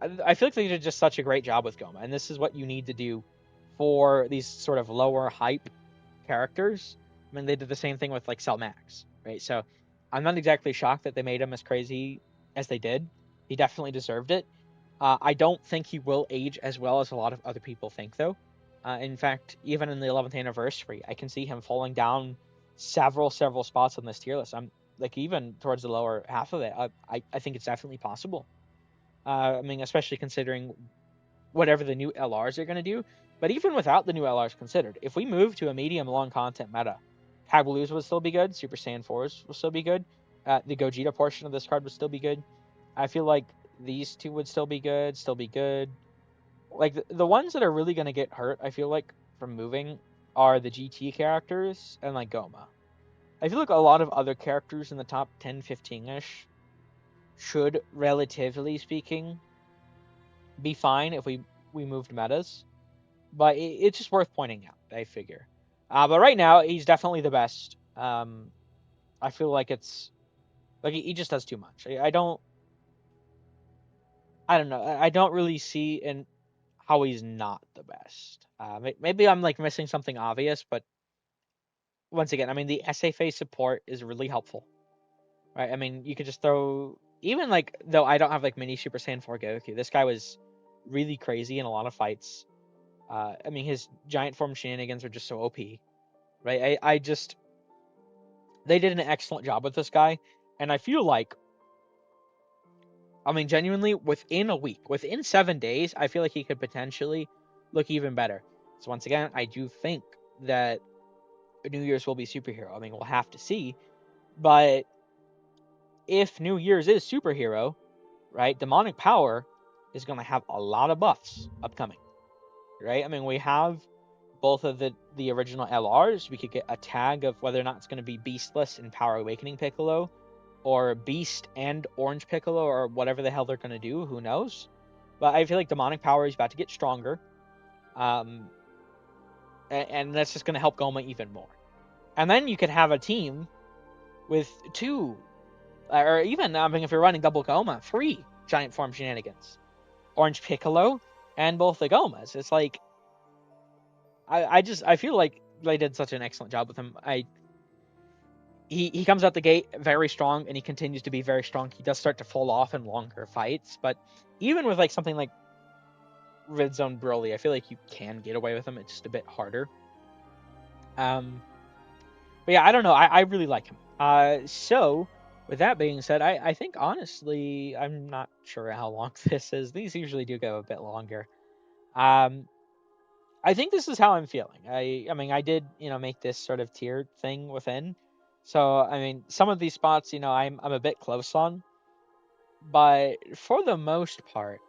I feel like they did just such a great job with Gomah, and this is what you need to do for these sort of lower hype characters. I mean, they did the same thing with like Cell Max, right? So I'm not exactly shocked that they made him as crazy as they did. He definitely deserved it. I don't think he will age as well as a lot of other people think, though. In fact, even in the 11th anniversary, I can see him falling down several spots on this tier list. I'm like even towards the lower half of it. I think it's definitely possible. I mean, especially considering whatever the new LRs are going to do. But even without the new LRs considered, if we move to a medium long content meta, Kagblues would still be good. Super Saiyan 4s will still be good. The Gogeta portion of this card would still be good. I feel like these two would still be good. Still be good. Like the ones that are really going to get hurt, I feel like, from moving are the GT characters and like Gomah. I feel like a lot of other characters in the top 10, 15-ish should, relatively speaking, be fine if we moved metas, but it's just worth pointing out. I figure, but right now he's definitely the best. I feel like it's like he just does too much. I don't know. I don't really see in how he's not the best. Maybe I'm like missing something obvious, but once again, I mean the SA phase support is really helpful, right? I mean you could just throw even like though I don't have like mini Super Saiyan 4 Goku. This guy was really crazy in a lot of fights. I mean, his giant form shenanigans are just so OP, right? I just they did an excellent job with this guy, and I feel like, I mean, genuinely, within a week, within 7 days, I feel like he could potentially look even better. So once again, I do think that New Year's will be superhero. I mean, we'll have to see. But if New Year's is superhero, right, demonic power is going to have a lot of buffs upcoming, right? I mean, we have both of the original LRs. We could get a tag of whether or not it's going to be Beastless and Power Awakening Piccolo, or Beast and Orange Piccolo, or whatever the hell they're going to do. Who knows? But I feel like demonic power is about to get stronger, um, and that's just going to help Gomah even more. And then you could have a team with two, or even, I mean, if you're running double Gomah, three giant form shenanigans. Orange Piccolo and both the Gomahs. It's like, I feel like they did such an excellent job with him. He comes out the gate very strong, and he continues to be very strong. He does start to fall off in longer fights, but even with like something like Red Zone Broly, I feel like you can get away with him. It's just a bit harder. But yeah, I don't know. I really like him. So with that being said, I think honestly, I'm not sure how long this is. These usually do go a bit longer. Um, I think this is how I'm feeling. I mean, I did, make this sort of tiered thing within. So, I mean, some of these spots, I'm a bit close on, but for the most part,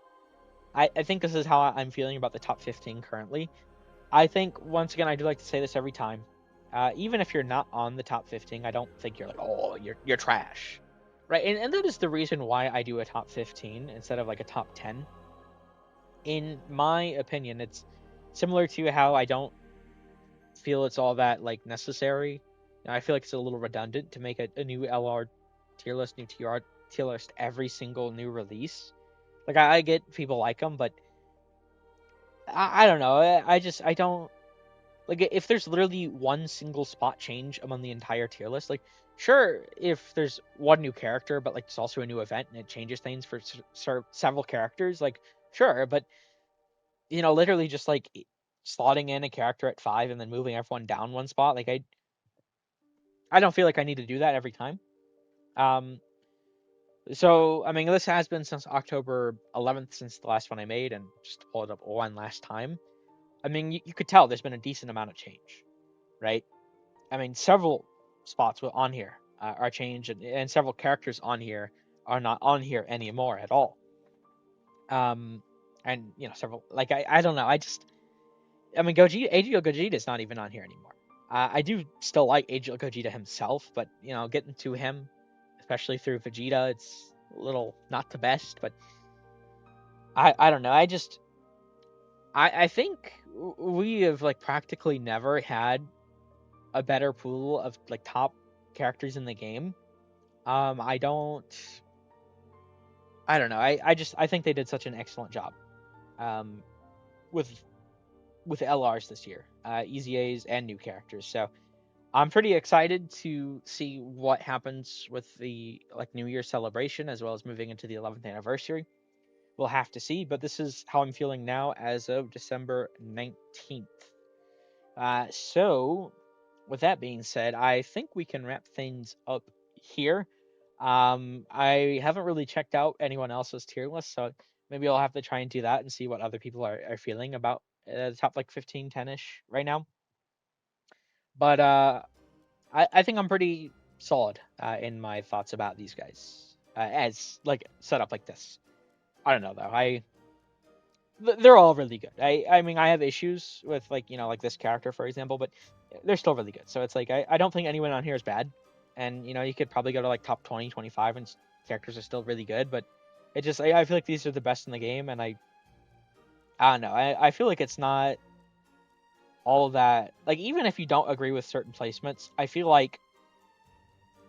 I think this is how I'm feeling about the top 15 currently. I think, once again, I do like to say this every time. Even if you're not on the top 15, I don't think you're like, oh, you're trash, right? And that is the reason why I do a top 15 instead of like a top 10. In my opinion, it's similar to how I don't feel it's all that like necessary. I feel like it's a little redundant to make a new LR tier list, new TR tier list every single new release. Like I get people like them, but I don't know. I don't like, if there's literally one single spot change among the entire tier list. Like, sure, if there's one new character, but like it's also a new event and it changes things for several characters, like sure, but literally just like slotting in a character at 5 and then moving everyone down one spot, like I don't feel like I need to do that every time. Um, so I mean, this has been since October 11th, since the last one I made, and just to pull it up one last time. I mean, you could tell there's been a decent amount of change, right? I mean, several spots on here are changed, and several characters on here are not on here anymore at all. And several, like I don't know. I mean, Gogeta, Agio Gogeta is not even on here anymore. I do still like Agio Gogeta himself, but getting to him, especially through Vegeta, it's a little not the best. But I don't know. I think we have like practically never had a better pool of like top characters in the game. I don't know. I think they did such an excellent job um, with LRs this year, EZAs and new characters. So I'm pretty excited to see what happens with the like New Year celebration, as well as moving into the 11th anniversary. We'll have to see, but this is how I'm feeling now as of December 19th. So, with that being said, I think we can wrap things up here. I haven't really checked out anyone else's tier list, so maybe I'll have to try and do that and see what other people are feeling about the top like 15, 10-ish right now. But I think I'm pretty solid in my thoughts about these guys as like set up like this. I don't know though. They're all really good. I mean, I have issues with like like this character, for example, but they're still really good. So it's like I don't think anyone on here is bad, and you could probably go to like top 20, 25, and characters are still really good. But it just I feel like these are the best in the game, and I don't know. I feel like it's not all that, like, even if you don't agree with certain placements, I feel like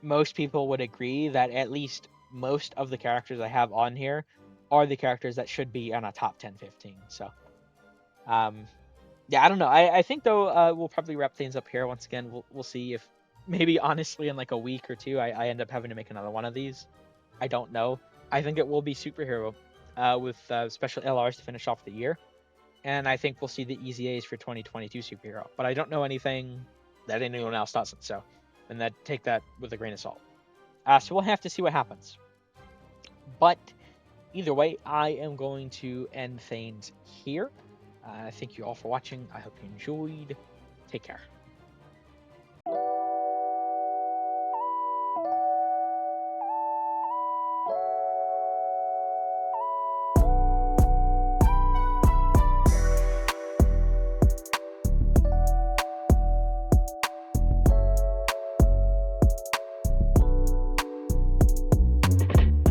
most people would agree that at least most of the characters I have on here are the characters that should be on a top 10, 15. So yeah, I don't know. I think though we'll probably wrap things up here. Once again, we'll see if maybe honestly in like a week or two I end up having to make another one of these. I don't know. I think it will be superhero with special LRs to finish off the year, and I think we'll see the EZAs for 2022 superhero. But I don't know anything that anyone else doesn't. So, and that take that with a grain of salt. So we'll have to see what happens. But either way, I am going to end things here. Thank you all for watching. I hope you enjoyed. Take care.